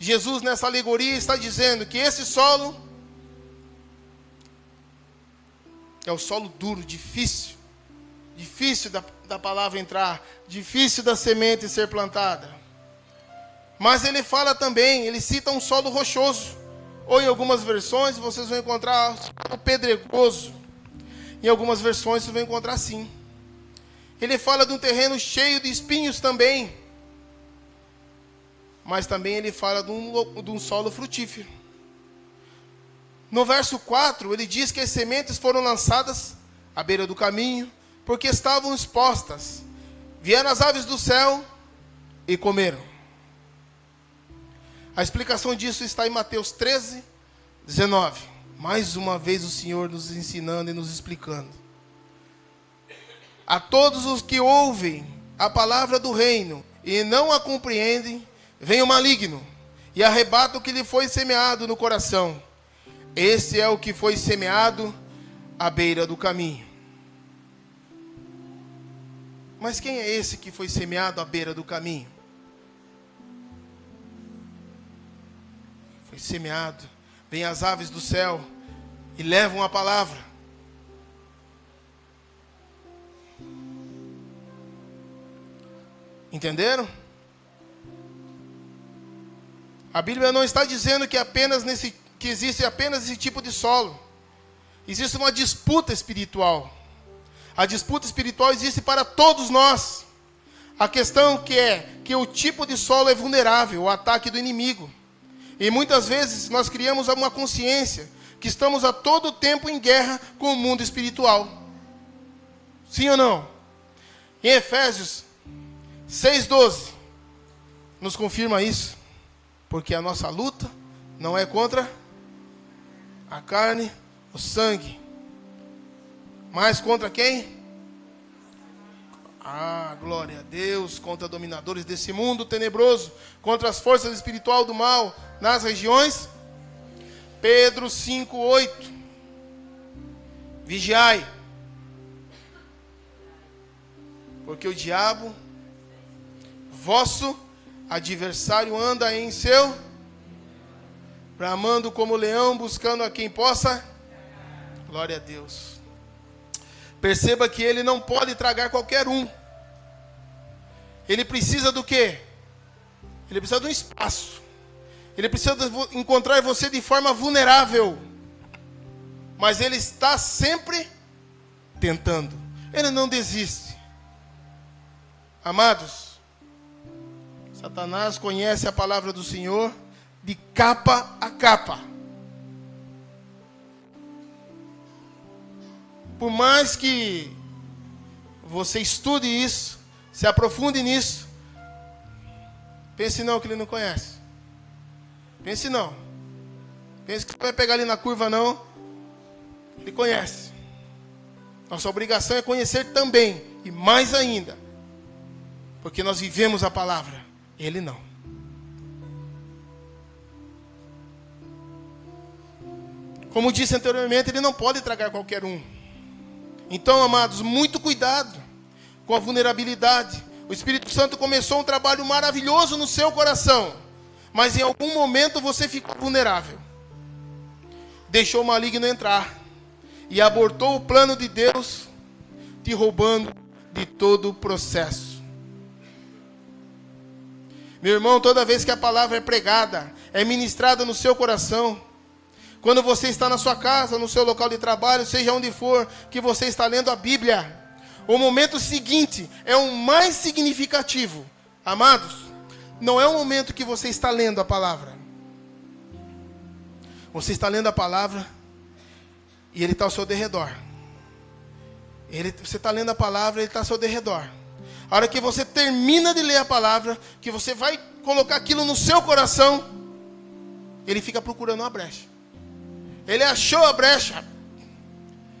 Jesus, nessa alegoria, está dizendo que esse solo é o solo duro, difícil. Difícil da palavra entrar. Difícil da semente ser plantada. Mas ele fala também, ele cita um solo rochoso. Ou em algumas versões vocês vão encontrar o pedregoso. Em algumas versões vocês vão encontrar assim. Ele fala de um terreno cheio de espinhos também. Mas também ele fala de um solo frutífero. No verso 4, ele diz que as sementes foram lançadas à beira do caminho, porque estavam expostas. Vieram as aves do céu e comeram. A explicação disso está em Mateus 13, 19. Mais uma vez o Senhor nos ensinando e nos explicando. A todos os que ouvem a palavra do reino e não a compreendem, vem o maligno e arrebata o que lhe foi semeado no coração. Esse é o que foi semeado à beira do caminho. Mas quem é esse que foi semeado à beira do caminho? Foi semeado. Vem as aves do céu e levam a palavra. Entenderam? A Bíblia não está dizendo que existe apenas esse tipo de solo. Existe uma disputa espiritual. A disputa espiritual existe para todos nós. A questão que o tipo de solo é vulnerável ao ataque do inimigo. E muitas vezes nós criamos uma consciência que estamos a todo tempo em guerra com o mundo espiritual. Sim ou não? Em Efésios 6:12 nos confirma isso. Porque a nossa luta não é contra a carne, o sangue. Mas contra quem? Glória a Deus. Contra dominadores desse mundo tenebroso. Contra as forças espirituais do mal nas regiões. Pedro 5:8. Vigiai. Porque o diabo, vosso adversário, anda em seu, bramando como leão, buscando a quem possa. Glória a Deus. Perceba que ele não pode tragar qualquer um. Ele precisa do quê? Ele precisa de um espaço. Ele precisa encontrar você de forma vulnerável. Mas ele está sempre tentando. Ele não desiste. Amados, Satanás conhece a palavra do Senhor de capa a capa. Por mais que você estude isso, se aprofunde nisso, pense não que ele não conhece. Pense não. Pense que você vai pegar ali na curva não. Ele conhece. Nossa obrigação é conhecer também, e mais ainda, porque nós vivemos a palavra. Ele não. Como disse anteriormente, ele não pode tragar qualquer um. Então, amados, muito cuidado com a vulnerabilidade. O Espírito Santo começou um trabalho maravilhoso no seu coração, mas em algum momento você ficou vulnerável. Deixou o maligno entrar e abortou o plano de Deus, te roubando de todo o processo. Meu irmão, toda vez que a palavra é pregada, é ministrada no seu coração, quando você está na sua casa, no seu local de trabalho, seja onde for, que você está lendo a Bíblia, o momento seguinte é o mais significativo. Amados, não é o momento que você está lendo a palavra. Você está lendo a palavra e ele está ao seu derredor. Você está lendo a palavra e ele está ao seu derredor. A hora que você termina de ler a palavra, que você vai colocar aquilo no seu coração, ele fica procurando uma brecha. Ele achou a brecha,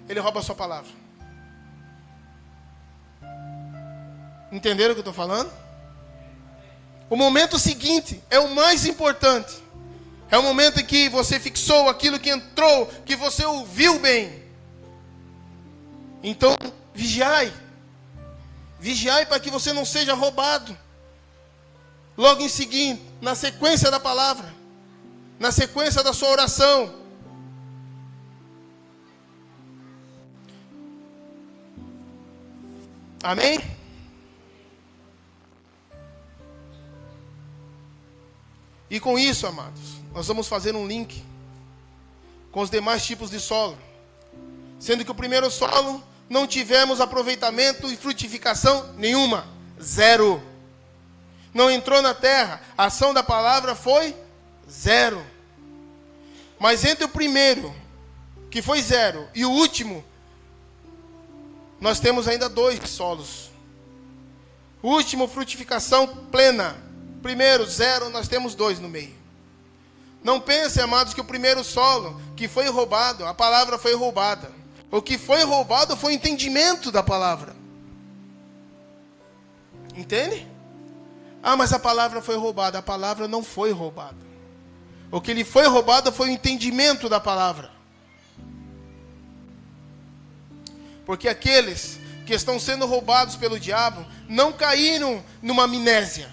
ele rouba a sua palavra. Entenderam o que eu estou falando? O momento seguinte é o mais importante. É o momento em que você fixou aquilo que entrou, que você ouviu bem. Então, vigiai. Vigiai para que você não seja roubado. Logo em seguida, na sequência da palavra, na sequência da sua oração. Amém? E com isso, amados, nós vamos fazer um link com os demais tipos de solo. Sendo que o primeiro solo não tivemos aproveitamento e frutificação nenhuma. 0. Não entrou na terra. A ação da palavra foi 0. Mas entre o primeiro, que foi 0, e o último, nós temos ainda 2 solos. O último, frutificação plena. Primeiro, 0, nós temos 2 no meio. Não pense, amados, que o primeiro solo, que foi roubado, a palavra foi roubada. O que foi roubado foi o entendimento da palavra. Entende? Mas a palavra foi roubada. A palavra não foi roubada. O que lhe foi roubado foi o entendimento da palavra. Porque aqueles que estão sendo roubados pelo diabo não caíram numa amnésia.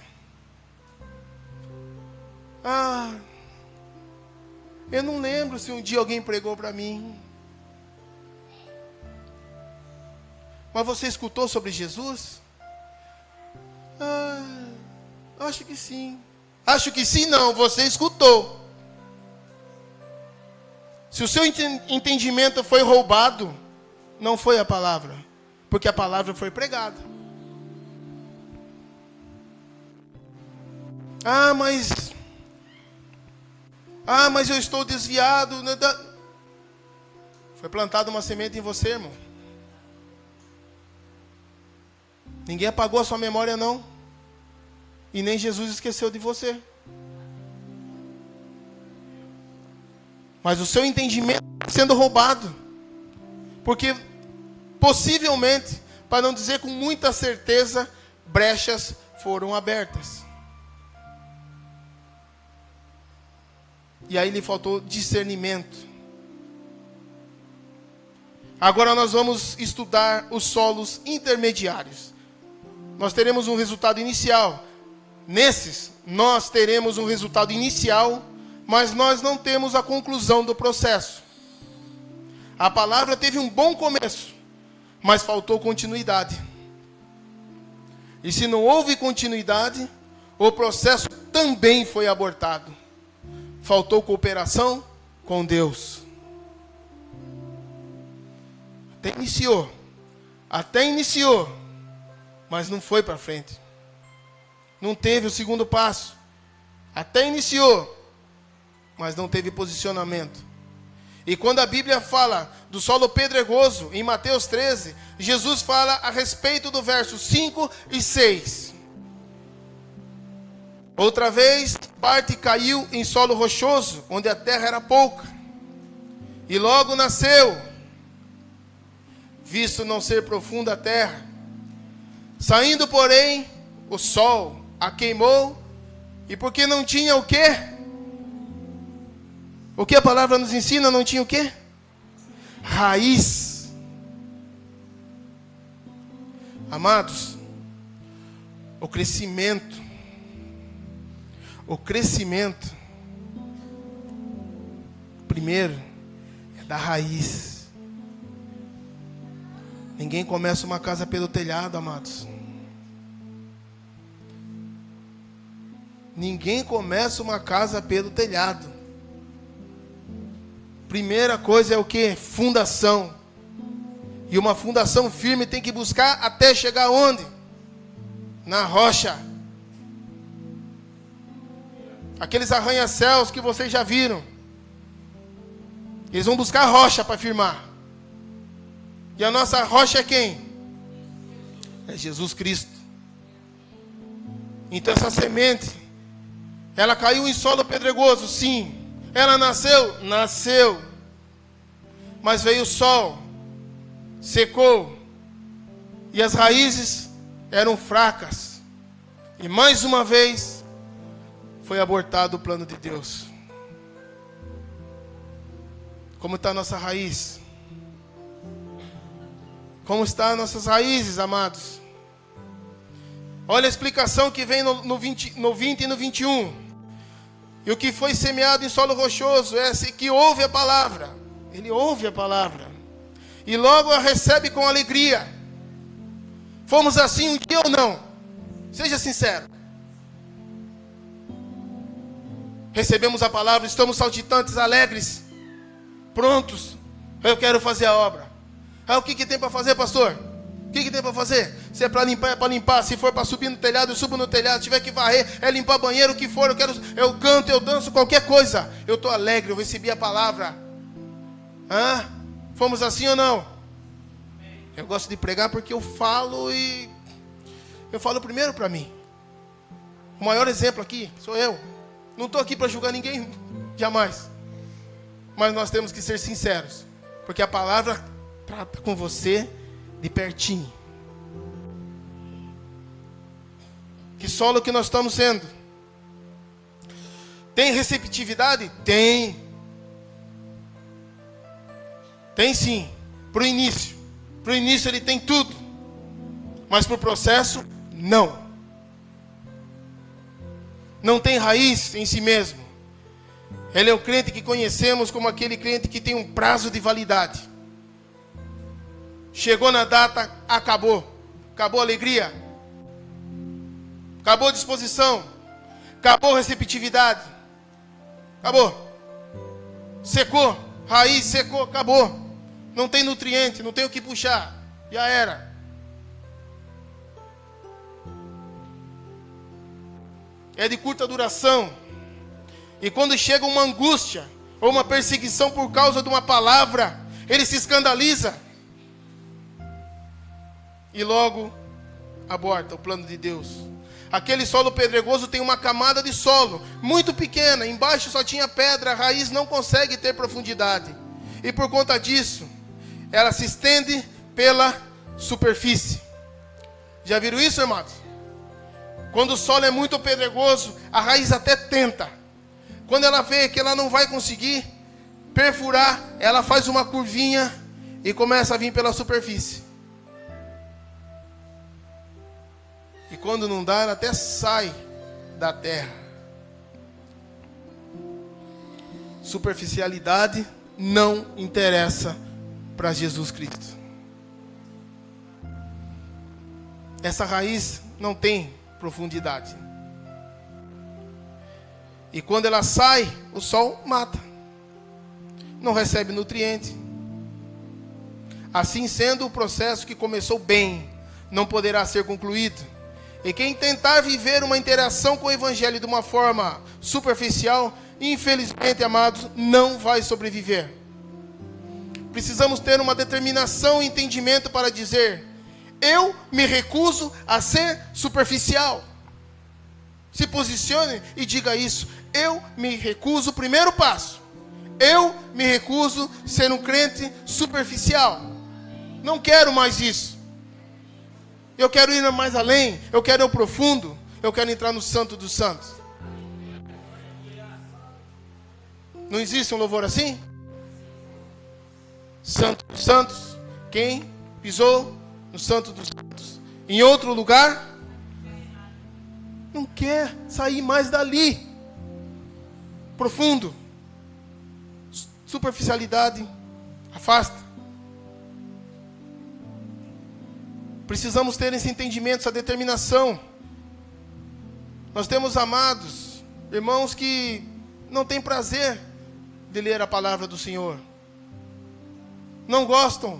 Eu não lembro se um dia alguém pregou para mim. Mas você escutou sobre Jesus? Acho que sim. Acho que sim, não, você escutou. Se o seu entendimento foi roubado, não foi a palavra, porque a palavra foi pregada. Mas eu estou desviado. Foi plantada uma semente em você, irmão. Ninguém apagou a sua memória, não. E nem Jesus esqueceu de você. Mas o seu entendimento está sendo roubado. Porque possivelmente, para não dizer com muita certeza, brechas foram abertas. E aí lhe faltou discernimento. Agora nós vamos estudar os solos intermediários. Nós teremos um resultado inicial. Nesses, nós teremos um resultado inicial, mas nós não temos a conclusão do processo. A palavra teve um bom começo, mas faltou continuidade. E se não houve continuidade, o processo também foi abortado. Faltou cooperação com Deus. Até iniciou, mas não foi para frente. Não teve o segundo passo. Até iniciou, mas não teve posicionamento. E quando a Bíblia fala do solo pedregoso, em Mateus 13, Jesus fala a respeito do verso 5 e 6. Outra vez, parte caiu em solo rochoso, onde a terra era pouca. E logo nasceu, visto não ser profunda a terra. Saindo, porém, o sol a queimou, e porque não tinha o quê? O que a palavra nos ensina? Não tinha o quê? Raiz. Amados, o crescimento, primeiro, é da raiz. Ninguém começa uma casa pelo telhado, amados. Ninguém começa uma casa pelo telhado. Primeira coisa é o que? Fundação. E uma fundação firme tem que buscar até chegar onde? Na rocha. Aqueles arranha-céus que vocês já viram. Eles vão buscar rocha para firmar. E a nossa rocha é quem? É Jesus Cristo. Então essa semente, ela caiu em solo pedregoso, sim. Ela nasceu? Nasceu. Mas veio o sol, secou, e as raízes eram fracas. E mais uma vez, foi abortado o plano de Deus. Como está a nossa raiz? Como estão as nossas raízes, amados? Olha a explicação que vem no 20 e no 21. E o que foi semeado em solo rochoso é esse que ouve a palavra. Ele ouve a palavra. E logo a recebe com alegria. Fomos assim um dia ou não? Seja sincero. Recebemos a palavra, estamos saltitantes, alegres, prontos. Eu quero fazer a obra. O que tem para fazer, pastor? O que tem para fazer? Se é para limpar, é para limpar. Se for para subir no telhado, eu subo no telhado. Se tiver que varrer, é limpar banheiro, o que for. Eu canto, eu danço, qualquer coisa. Eu estou alegre, eu recebi a palavra. Fomos assim ou não? Eu gosto de pregar porque eu falo e... eu falo primeiro para mim. O maior exemplo aqui sou eu. Não estou aqui para julgar ninguém, jamais. Mas nós temos que ser sinceros. Porque a palavra trata com você de pertinho. Que solo que nós estamos sendo? Tem receptividade? Tem. Tem sim. Para o início. Para o início ele tem tudo. Mas para o processo, não. Não tem raiz em si mesmo. Ele é o crente que conhecemos como aquele crente que tem um prazo de validade. Chegou na data, acabou. Acabou a alegria. Acabou a disposição. Acabou a receptividade. Acabou. Secou. Raiz secou, acabou. Não tem nutriente, não tem o que puxar. Já era. É de curta duração. E quando chega uma angústia ou uma perseguição por causa de uma palavra, ele se escandaliza. E logo aborta o plano de Deus. Aquele solo pedregoso tem uma camada de solo muito pequena. Embaixo só tinha pedra, a raiz não consegue ter profundidade. E por conta disso, ela se estende pela superfície. Já viram isso, irmãos? Quando o solo é muito pedregoso, a raiz até tenta. Quando ela vê que ela não vai conseguir perfurar, ela faz uma curvinha e começa a vir pela superfície. E quando não dá, ela até sai da terra. Superficialidade não interessa para Jesus Cristo. Essa raiz não tem profundidade. E quando ela sai, o sol mata. Não recebe nutriente. Assim sendo, o processo que começou bem não poderá ser concluído. E quem tentar viver uma interação com o Evangelho de uma forma superficial, infelizmente, amados, não vai sobreviver. Precisamos ter uma determinação e entendimento para dizer: eu me recuso a ser superficial. Se posicione e diga isso. Eu me recuso, primeiro passo. Eu me recuso a ser um crente superficial. Não quero mais isso. Eu quero ir mais além. Eu quero ir ao profundo. Eu quero entrar no Santo dos Santos. Não existe um louvor assim? Santo dos Santos. Quem pisou no Santo dos Santos em outro lugar não quer sair mais dali. Profundo. Superficialidade afasta. Precisamos ter esse entendimento, essa determinação. Nós temos amados, irmãos que não têm prazer de ler a palavra do Senhor. Não gostam,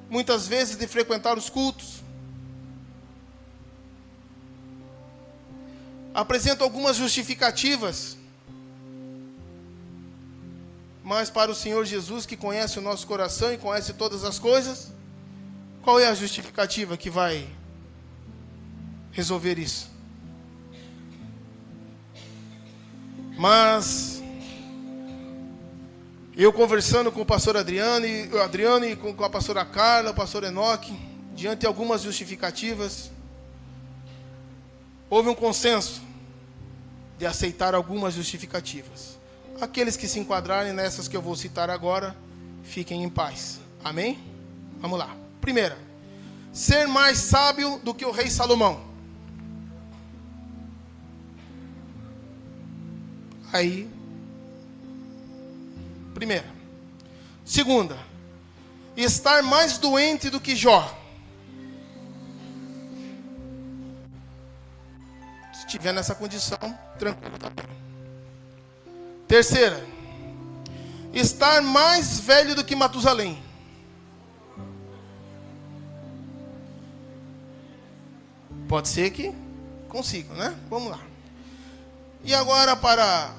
muitas vezes, de frequentar os cultos. Apresentam algumas justificativas. Mas para o Senhor Jesus, que conhece o nosso coração e conhece todas as coisas, qual é a justificativa que vai resolver isso? Mas eu conversando com o pastor Adriano e com a pastora Carla, o pastor Enoque, diante de algumas justificativas, houve um consenso de aceitar algumas justificativas. Aqueles que se enquadrarem nessas que eu vou citar agora, fiquem em paz. Amém? Vamos lá. Primeira, ser mais sábio do que o rei Salomão. Aí, primeira. Segunda, estar mais doente do que Jó. Se estiver nessa condição, tranquilo também. Terceira, estar mais velho do que Matusalém. Pode ser que consiga, né? Vamos lá. E agora, para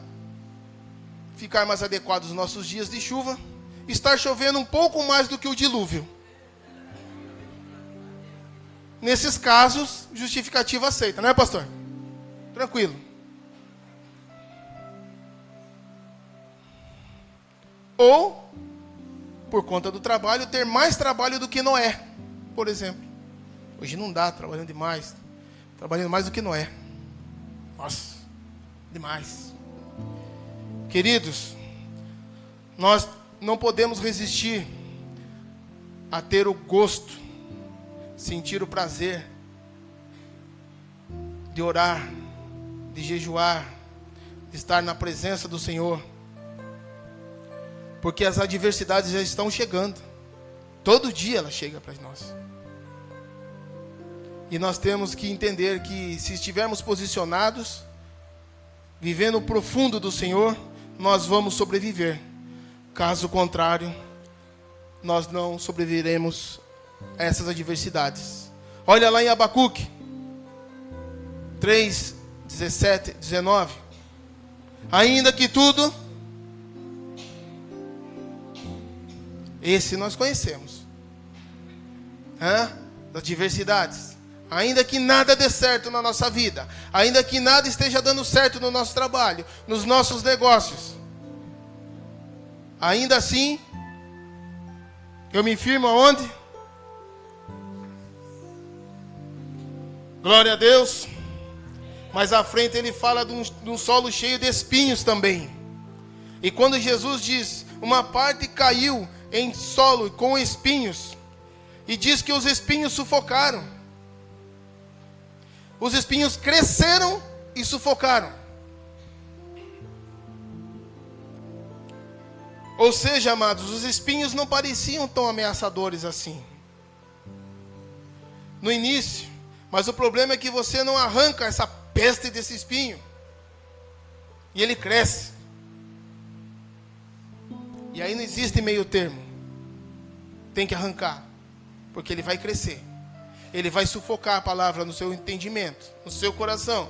ficar mais adequado aos nossos dias de chuva, estar chovendo um pouco mais do que o dilúvio. Nesses casos, justificativa aceita, não é, pastor? Tranquilo. Ou, por conta do trabalho, ter mais trabalho do que Noé, por exemplo. Hoje não dá, trabalhando demais. Trabalhando mais do que Noé. Nossa, demais. Queridos, nós não podemos resistir a ter o gosto, sentir o prazer de orar, de jejuar, de estar na presença do Senhor. Porque as adversidades já estão chegando. Todo dia ela chega para nós. E nós temos que entender que se estivermos posicionados, vivendo o profundo do Senhor, nós vamos sobreviver. Caso contrário, nós não sobreviveremos a essas adversidades. Olha lá em Abacuque 3, 17, 19. Ainda que tudo, esse nós conhecemos, das adversidades. Ainda que nada dê certo na nossa vida, ainda que nada esteja dando certo no nosso trabalho, nos nossos negócios, ainda assim, eu me firmo aonde? Glória a Deus. Mas à frente ele fala de um solo cheio de espinhos também. E quando Jesus diz, uma parte caiu em solo com espinhos, e diz que os espinhos sufocaram. Os espinhos cresceram e sufocaram. Ou seja, amados, os espinhos não pareciam tão ameaçadores assim no início. Mas o problema é que você não arranca essa peste desse espinho. E ele cresce. E aí não existe meio termo. Tem que arrancar. Porque ele vai crescer. Ele vai sufocar a palavra no seu entendimento, no seu coração.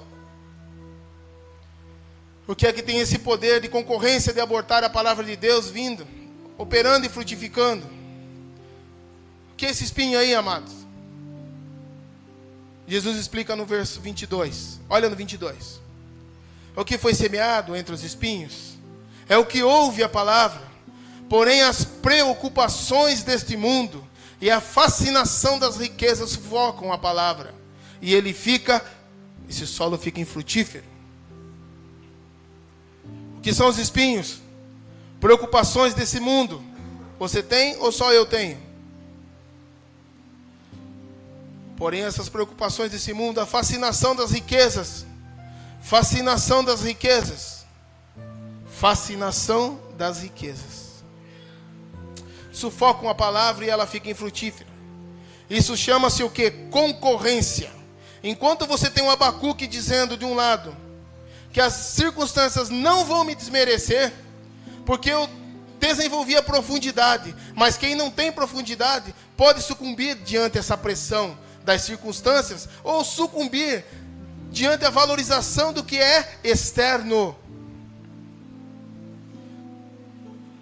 O que é que tem esse poder de concorrência de abortar a palavra de Deus vindo, operando e frutificando? O que é esse espinho aí, amados? Jesus explica no verso 22. Olha no 22. O que foi semeado entre os espinhos é o que ouve a palavra, porém as preocupações deste mundo e a fascinação das riquezas sufocam a palavra. E esse solo fica infrutífero. O que são os espinhos? Preocupações desse mundo. Você tem ou só eu tenho? Porém essas preocupações desse mundo, a fascinação das riquezas. Fascinação das riquezas. Fascinação das riquezas. Sufocam a palavra e ela fica infrutífera. Isso chama-se o quê? Concorrência. Enquanto você tem um Abacuque dizendo de um lado que as circunstâncias não vão me desmerecer, porque eu desenvolvi a profundidade, mas quem não tem profundidade pode sucumbir diante essa pressão das circunstâncias, ou sucumbir diante a valorização do que é externo,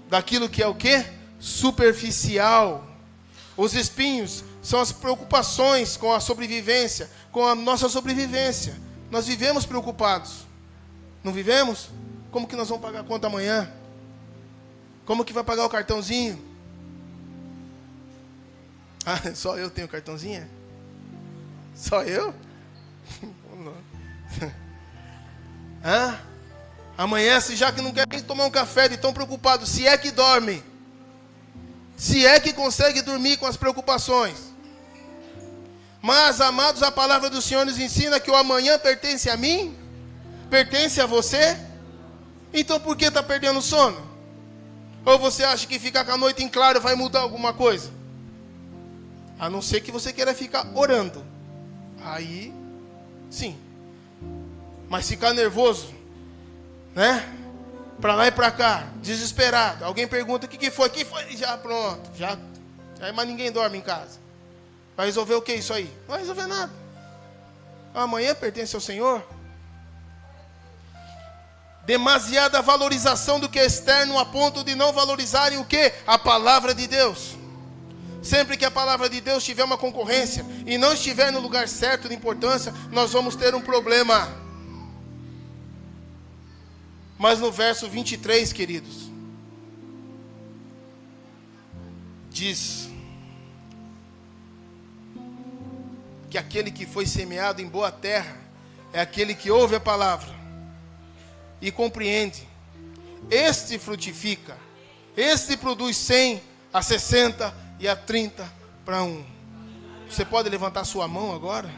daquilo que é o quê? Superficial. Os espinhos são as preocupações com a sobrevivência, com a nossa sobrevivência. Nós vivemos preocupados, não vivemos? Como que nós vamos pagar a conta amanhã? Como que vai pagar o cartãozinho? Ah, só eu tenho cartãozinho? Só eu? Amanhece já que não quer nem tomar um café, de tão preocupado. Se é que dorme, se é que consegue dormir com as preocupações. Mas, amados, a palavra do Senhor nos ensina que o amanhã pertence a mim, pertence a você. Então por que está perdendo sono? Ou você acha que ficar com a noite em claro vai mudar alguma coisa? A não ser que você queira ficar orando. Aí, sim. Mas ficar nervoso, né? Para lá e para cá, desesperado. Alguém pergunta o que foi? O que foi? Já pronto. Mas ninguém dorme em casa. Vai resolver o que isso aí? Não vai resolver nada. Amanhã pertence ao Senhor. Demasiada valorização do que é externo a ponto de não valorizarem o que? A palavra de Deus. Sempre que a palavra de Deus tiver uma concorrência e não estiver no lugar certo de importância, nós vamos ter um problema. Mas no verso 23, queridos, diz que aquele que foi semeado em boa terra é aquele que ouve a palavra e compreende. Este frutifica, este produz 100, a 60 e a 30 para 1. Você pode levantar sua mão agora?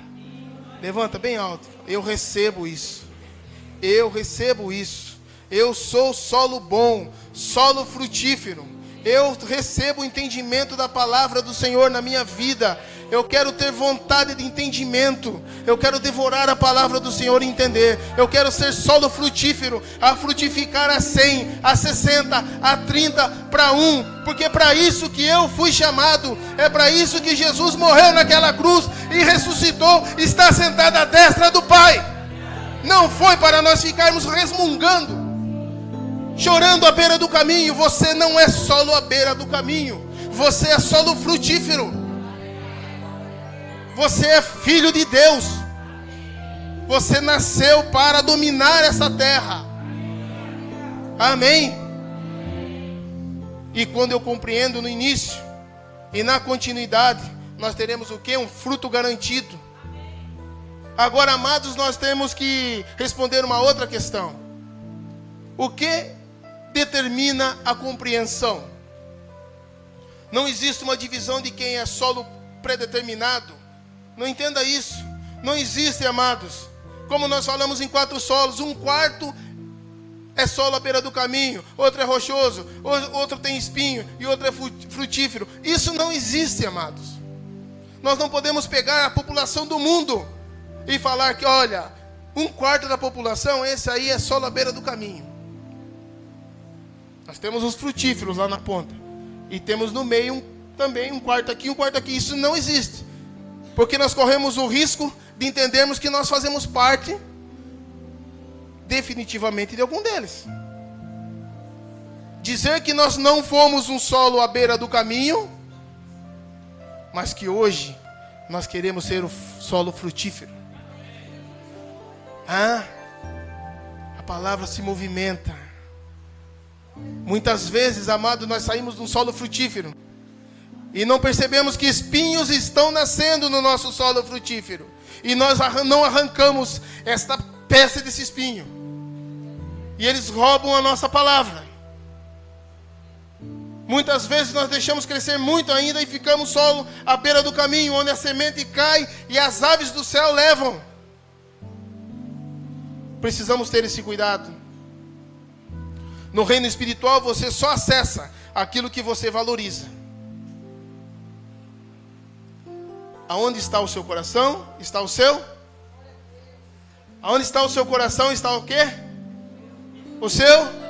Levanta bem alto. Eu recebo isso. Eu recebo isso. Eu sou solo bom, solo frutífero. Eu recebo o entendimento da palavra do Senhor na minha vida. Eu quero ter vontade de entendimento. Eu quero devorar a palavra do Senhor e entender. Eu quero ser solo frutífero, a frutificar a 100, a 60, a 30 para 1. Porque é para isso que eu fui chamado. É para isso que Jesus morreu naquela cruz e ressuscitou, está sentado à destra do Pai. Não foi para nós ficarmos resmungando, chorando à beira do caminho. Você não é solo à beira do caminho. Você é solo frutífero. Você é filho de Deus. Você nasceu para dominar essa terra. Amém? E quando eu compreendo no início e na continuidade, nós teremos o quê? Um fruto garantido. Agora, amados, nós temos que responder uma outra questão. O que determina a compreensão? Não existe uma divisão de quem é solo predeterminado. Não entenda isso. Não existe, amados. Como nós falamos em 4 solos, um quarto é solo à beira do caminho, outro é rochoso, outro tem espinho e outro é frutífero. Isso não existe, amados. Nós não podemos pegar a população do mundo e falar que, olha, um quarto da população, esse aí é solo à beira do caminho. Nós temos os frutíferos lá na ponta. E temos no meio também um quarto aqui, um quarto aqui. Isso não existe. Porque nós corremos o risco de entendermos que nós fazemos parte definitivamente de algum deles. Dizer que nós não fomos um solo à beira do caminho, mas que hoje nós queremos ser o solo frutífero. A palavra se movimenta. Muitas vezes, amado, nós saímos de um solo frutífero e não percebemos que espinhos estão nascendo no nosso solo frutífero. E nós não arrancamos esta peça desse espinho. E eles roubam a nossa palavra. Muitas vezes nós deixamos crescer muito ainda e ficamos solo à beira do caminho, onde a semente cai e as aves do céu levam. Precisamos ter esse cuidado. No reino espiritual você só acessa aquilo que você valoriza. Aonde está o seu coração? Está o seu? Aonde está o seu coração? Está o quê? O seu?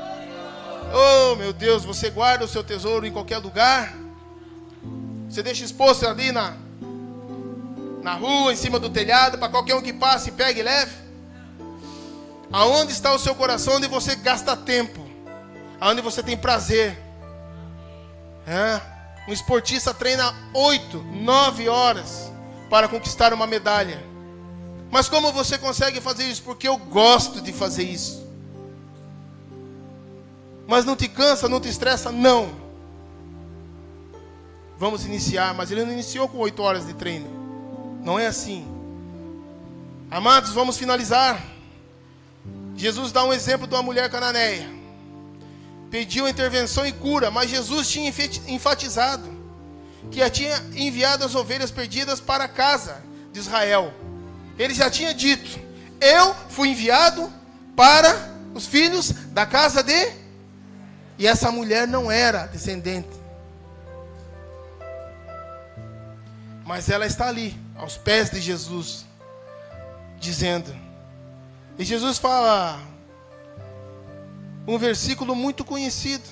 Oh, meu Deus, você guarda o seu tesouro em qualquer lugar? Você deixa exposto ali na rua, em cima do telhado, para qualquer um que passe, pegue e leve? Aonde está o seu coração? Onde você gasta tempo? Aonde você tem prazer? Um esportista treina 8, 9 horas para conquistar uma medalha. Mas como você consegue fazer isso? Porque eu gosto de fazer isso. Mas não te cansa, não te estressa? Não. Vamos iniciar, mas ele não iniciou com 8 horas de treino. Não é assim. Amados, vamos finalizar. Jesus dá um exemplo de uma mulher cananeia. Pediu intervenção e cura, mas Jesus tinha enfatizado que tinha enviado as ovelhas perdidas para a casa de Israel. Ele já tinha dito: eu fui enviado para os filhos da casa de... E essa mulher não era descendente. Mas ela está ali, aos pés de Jesus, dizendo. E Jesus fala um versículo muito conhecido.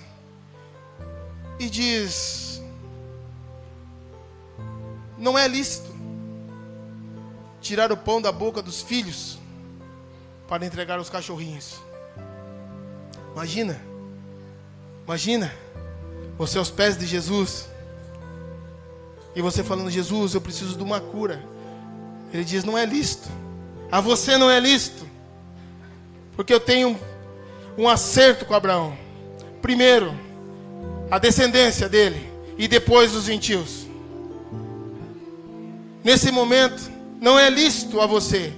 E diz: não é lícito tirar o pão da boca dos filhos para entregar aos cachorrinhos. Imagina você aos pés de Jesus e você falando: Jesus, eu preciso de uma cura. Ele diz: não é lícito. A você não é lícito, porque eu tenho um acerto com Abraão. Primeiro a descendência dele e depois os gentios. Nesse momento não é lícito a você,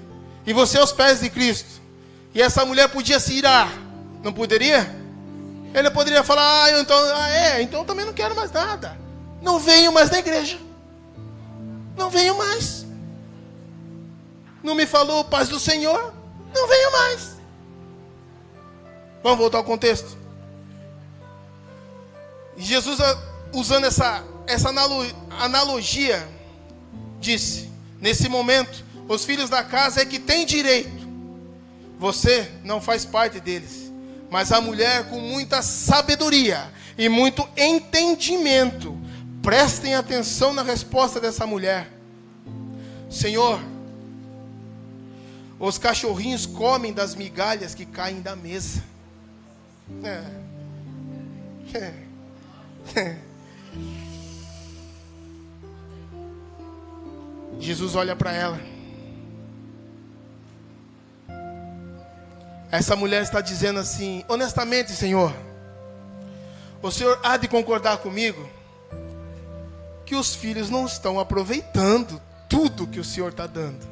e você aos pés de Cristo. E essa mulher podia se irar, não poderia? Ele poderia falar: então eu também não quero mais nada. Não venho mais na igreja. Não venho mais. não me falou paz do Senhor, não venha mais. Vamos voltar ao contexto. Jesus, usando essa analogia, disse: nesse momento, os filhos da casa é que têm direito. Você não faz parte deles. Mas a mulher, com muita sabedoria e muito entendimento, prestem atenção na resposta dessa mulher. Senhor, os cachorrinhos comem das migalhas que caem da mesa. Jesus olha para ela. Essa mulher está dizendo assim: honestamente, Senhor, o Senhor há de concordar comigo que os filhos não estão aproveitando tudo que o Senhor está dando.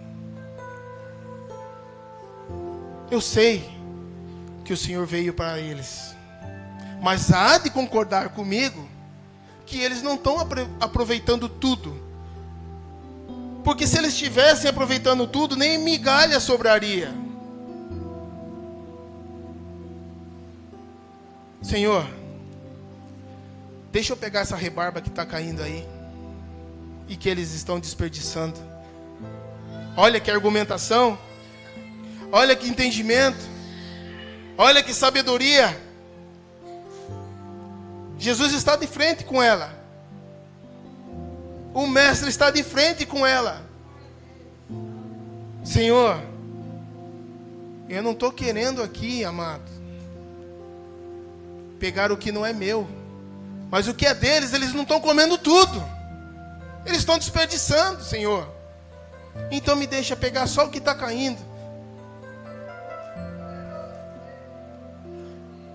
Eu sei que o Senhor veio para eles, mas há de concordar comigo que eles não estão aproveitando tudo. Porque se eles estivessem aproveitando tudo, nem migalha sobraria. Senhor, deixa eu pegar essa rebarba que está caindo aí e que eles estão desperdiçando. Olha que argumentação, olha que entendimento, olha que sabedoria. Jesus está de frente com ela. O mestre está de frente com ela. Senhor, eu não estou querendo aqui, amado, pegar o que não é meu, mas o que é deles, eles não estão comendo tudo. Eles estão desperdiçando, Senhor. Então me deixa pegar só o que está caindo.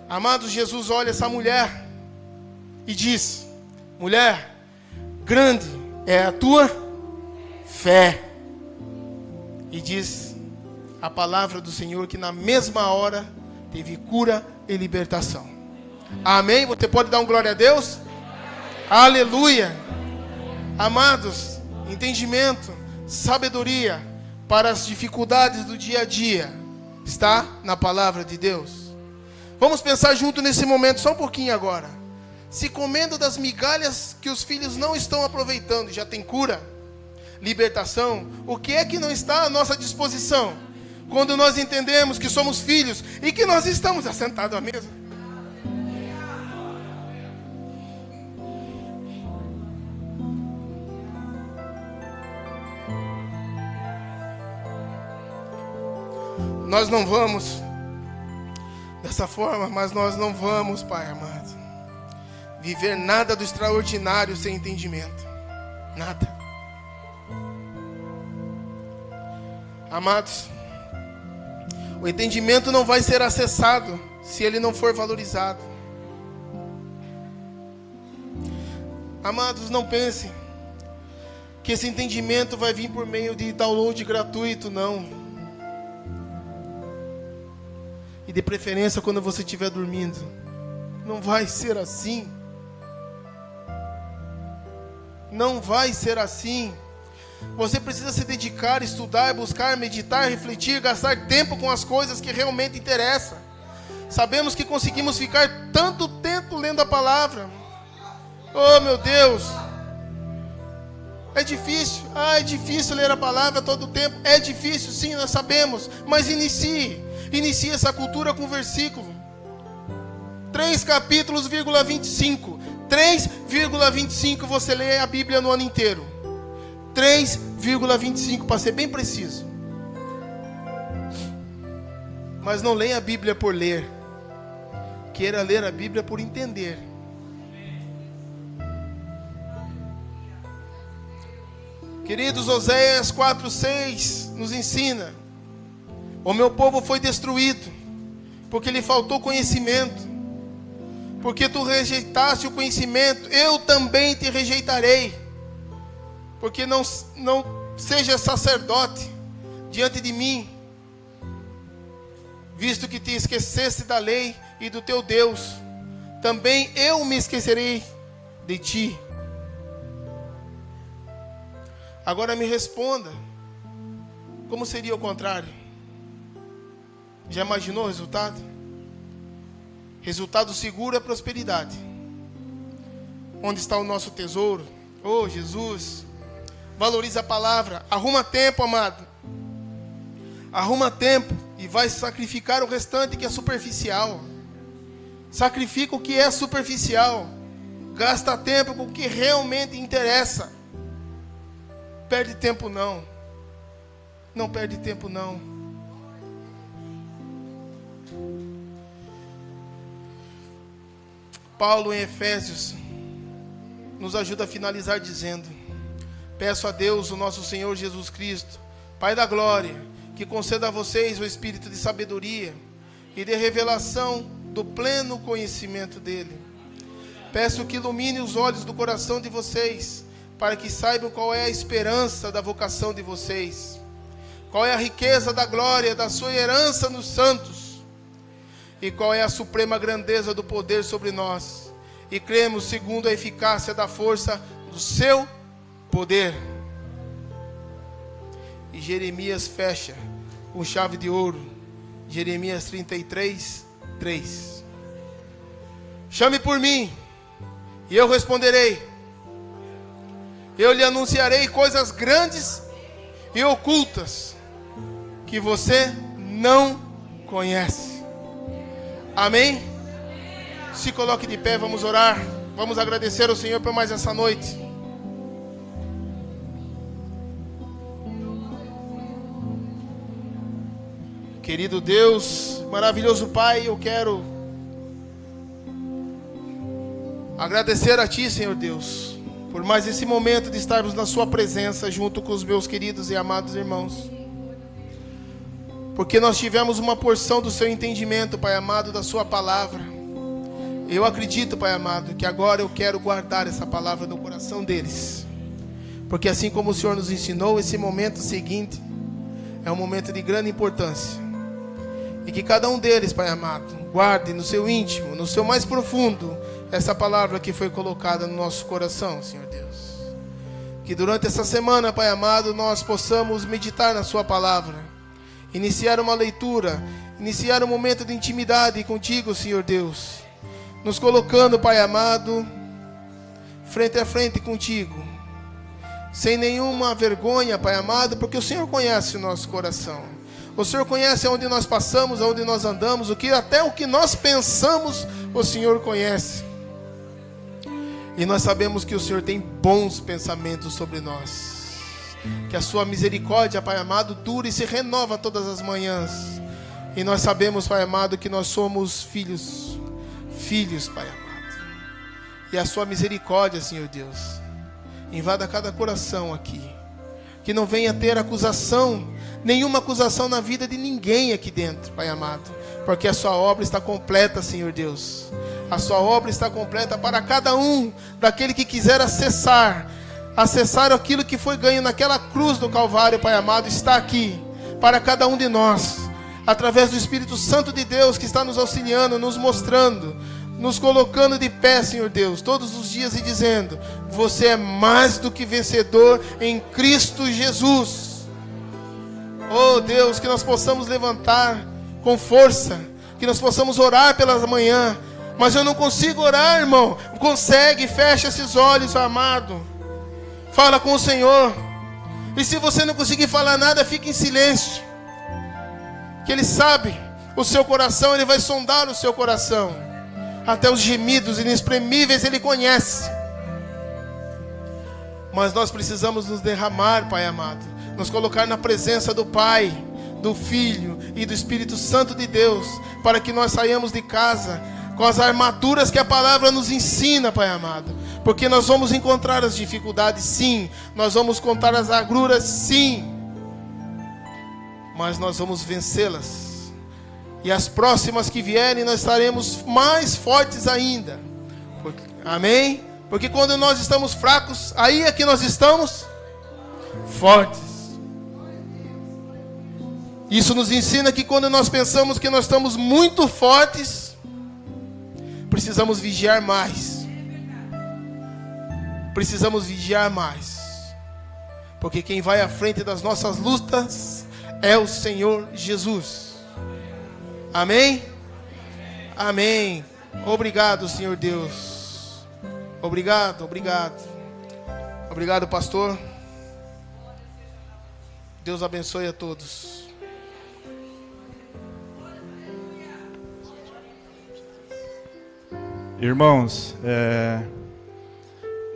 Amado, Jesus olha essa mulher e diz: mulher, grande é a tua fé. E diz a palavra do Senhor que na mesma hora teve cura e libertação. Amém? Você pode dar um glória a Deus? Aleluia! Amados, entendimento, sabedoria para as dificuldades do dia a dia está na palavra de Deus. Vamos pensar junto nesse momento só um pouquinho agora. Se comendo das migalhas que os filhos não estão aproveitando, já tem cura, libertação, o que é que não está à nossa disposição quando nós entendemos que somos filhos e que nós estamos assentados à mesa? Nós não vamos dessa forma, mas nós não vamos, Pai amado, viver nada do extraordinário sem entendimento. Nada. Amados, o entendimento não vai ser acessado se ele não for valorizado. Amados, não pensem que esse entendimento vai vir por meio de download gratuito, não. E de preferência quando você estiver dormindo. Não vai ser assim. Não vai ser assim. Você precisa se dedicar, estudar, buscar, meditar, refletir, gastar tempo com as coisas que realmente interessam. Sabemos que conseguimos ficar tanto tempo lendo a palavra. Oh, meu Deus! É difícil. É difícil ler a palavra todo o tempo. É difícil, sim, nós sabemos. Mas inicie essa cultura com versículo. 3 capítulos, 25. 3,25 você lê a Bíblia no ano inteiro. 3,25 para ser bem preciso. Mas não leia a Bíblia por ler. Queira ler a Bíblia por entender. Queridos, Oséias 4:6 nos ensina: o meu povo foi destruído porque lhe faltou conhecimento. Porque tu rejeitaste o conhecimento, eu também te rejeitarei. Porque não seja sacerdote diante de mim, visto que te esqueceste da lei e do teu Deus, também eu me esquecerei de ti. Agora me responda: como seria o contrário? Já imaginou o resultado? Resultado seguro é prosperidade. Onde está o nosso tesouro? Oh, Jesus, valoriza a palavra. Arruma tempo, amado. Arruma tempo e vai sacrificar o restante que é superficial. Sacrifica o que é superficial. Gasta tempo com o que realmente interessa. Perde tempo não. Não perde tempo não. Paulo em Efésios nos ajuda a finalizar dizendo: peço a Deus, o nosso Senhor Jesus Cristo, Pai da glória, que conceda a vocês o espírito de sabedoria e de revelação do pleno conhecimento dele. Peço que ilumine os olhos do coração de vocês, para que saibam qual é a esperança da vocação de vocês, qual é a riqueza da glória da sua herança nos santos, e qual é a suprema grandeza do poder sobre nós, e cremos segundo a eficácia da força do seu poder. E Jeremias fecha com chave de ouro, Jeremias 33, 3. Chame por mim, e eu responderei. Eu lhe anunciarei coisas grandes e ocultas que você não conhece. Amém? Se coloque de pé, vamos orar. Vamos agradecer ao Senhor por mais essa noite. Querido Deus, maravilhoso Pai, eu quero agradecer a Ti, Senhor Deus, por mais esse momento de estarmos na Sua presença junto com os meus queridos e amados irmãos. Porque nós tivemos uma porção do Seu entendimento, Pai amado, da Sua palavra. Eu acredito, Pai amado, que agora eu quero guardar essa palavra no coração deles. Porque assim como o Senhor nos ensinou, esse momento seguinte é um momento de grande importância. E que cada um deles, Pai amado, guarde no seu íntimo, no seu mais profundo, essa palavra que foi colocada no nosso coração, Senhor Deus. Que durante essa semana, Pai amado, nós possamos meditar na Sua palavra, iniciar uma leitura, iniciar um momento de intimidade contigo, Senhor Deus, nos colocando, Pai amado, frente a frente contigo, sem nenhuma vergonha, Pai amado, porque o Senhor conhece o nosso coração. O Senhor conhece aonde nós passamos, aonde nós andamos, até o que nós pensamos, o Senhor conhece. E nós sabemos que o Senhor tem bons pensamentos sobre nós. Que a Sua misericórdia, Pai amado, dura e se renova todas as manhãs. E nós sabemos, Pai amado, que nós somos filhos, Pai amado. E a Sua misericórdia, Senhor Deus, invada cada coração aqui. Que não venha ter acusação, nenhuma acusação na vida de ninguém aqui dentro, Pai amado. Porque a Sua obra está completa, Senhor Deus. A Sua obra está completa para cada um daquele que quiser acessar aquilo que foi ganho naquela cruz do Calvário, Pai amado, está aqui para cada um de nós, através do Espírito Santo de Deus que está nos auxiliando, nos mostrando, nos colocando de pé, Senhor Deus, todos os dias e dizendo: você é mais do que vencedor em Cristo Jesus. Oh Deus, que nós possamos levantar com força, que nós possamos orar pela manhã. Mas eu não consigo orar, irmão. Consegue, fecha esses olhos, amado. Fala com o Senhor. E se você não conseguir falar nada, fique em silêncio. Que Ele sabe o seu coração, Ele vai sondar o seu coração. Até os gemidos inexprimíveis Ele conhece. Mas nós precisamos nos derramar, Pai amado. Nos colocar na presença do Pai, do Filho e do Espírito Santo de Deus. Para que nós saiamos de casa com as armaduras que a palavra nos ensina, Pai amado. Porque nós vamos encontrar as dificuldades, sim. Nós vamos contar as agruras, sim. Mas nós vamos vencê-las. E as próximas que vierem, nós estaremos mais fortes ainda. Amém? Porque quando nós estamos fracos, aí é que nós estamos fortes. Isso nos ensina que quando nós pensamos que nós estamos muito fortes, precisamos vigiar mais. Precisamos vigiar mais. Porque quem vai à frente das nossas lutas é o Senhor Jesus. Amém? Amém. Obrigado, Senhor Deus. Obrigado, obrigado. Obrigado, pastor. Deus abençoe a todos. Irmãos,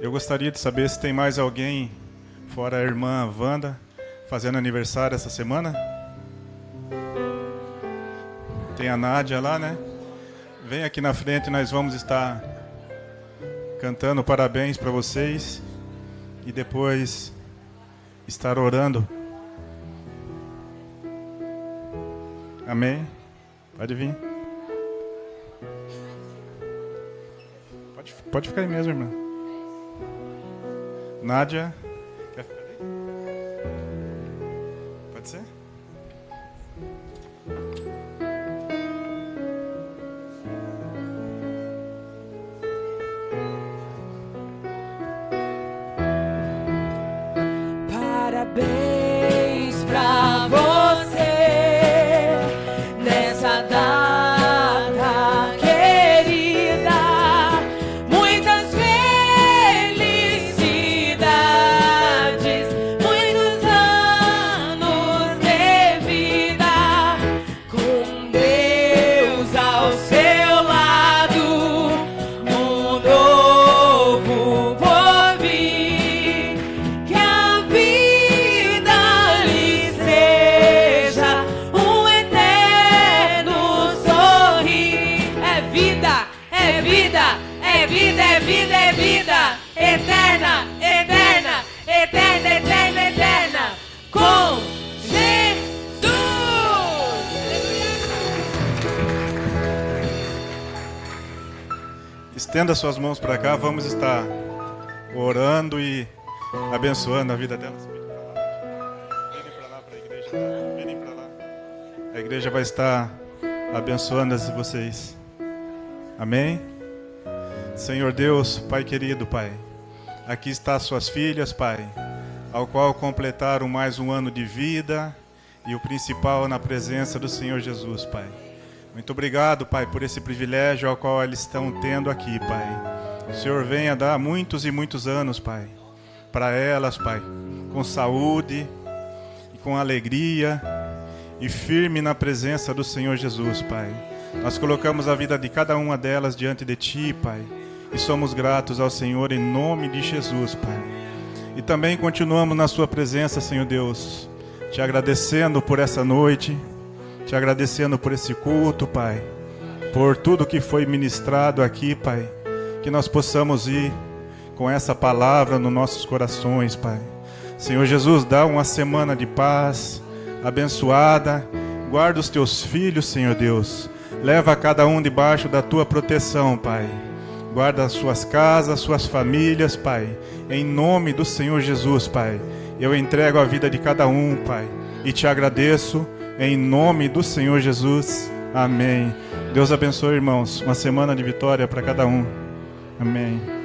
eu gostaria de saber se tem mais alguém, fora a irmã Wanda, fazendo aniversário essa semana. Tem a Nádia lá, né? Vem aqui na frente, nós vamos estar cantando parabéns para vocês e depois estar orando. Amém? Pode vir. Pode ficar aí mesmo, irmã. Nádia, quer ficar aí? Pode ser? Parabéns pra você nessa data querida. Muitas felicidades, muitos anos de vida, com Deus ao seu lado, num novo porvir. Que a vida lhe seja um eterno sorrir. É vida, é vida, é vida, é vida, é vida, eterna, eterna, eterna, eterna, eterna, com Jesus. Estenda suas mãos para cá, vamos estar orando e abençoando a vida delas. Virem para lá, para a igreja. Virem para lá. A igreja vai estar abençoando vocês. Amém? Senhor Deus, Pai querido, Pai, aqui está suas filhas, Pai, ao qual completaram mais um ano de vida e o principal na presença do Senhor Jesus, Pai. Muito obrigado, Pai, por esse privilégio ao qual eles estão tendo aqui, Pai. O Senhor venha dar muitos e muitos anos, Pai, para elas, Pai, com saúde e com alegria e firme na presença do Senhor Jesus, Pai. Nós colocamos a vida de cada uma delas diante de Ti, Pai, e somos gratos ao Senhor em nome de Jesus, Pai. E também continuamos na Sua presença, Senhor Deus, Te agradecendo por essa noite, Te agradecendo por esse culto, Pai, por tudo que foi ministrado aqui, Pai, que nós possamos ir com essa palavra nos nossos corações, Pai. Senhor Jesus, dá uma semana de paz, abençoada, guarda os Teus filhos, Senhor Deus, leva cada um debaixo da Tua proteção, Pai. Guarda as suas casas, suas famílias, Pai, em nome do Senhor Jesus, Pai. Eu entrego a vida de cada um, Pai, e Te agradeço em nome do Senhor Jesus. Amém. Deus abençoe, irmãos. Uma semana de vitória para cada um. Amém.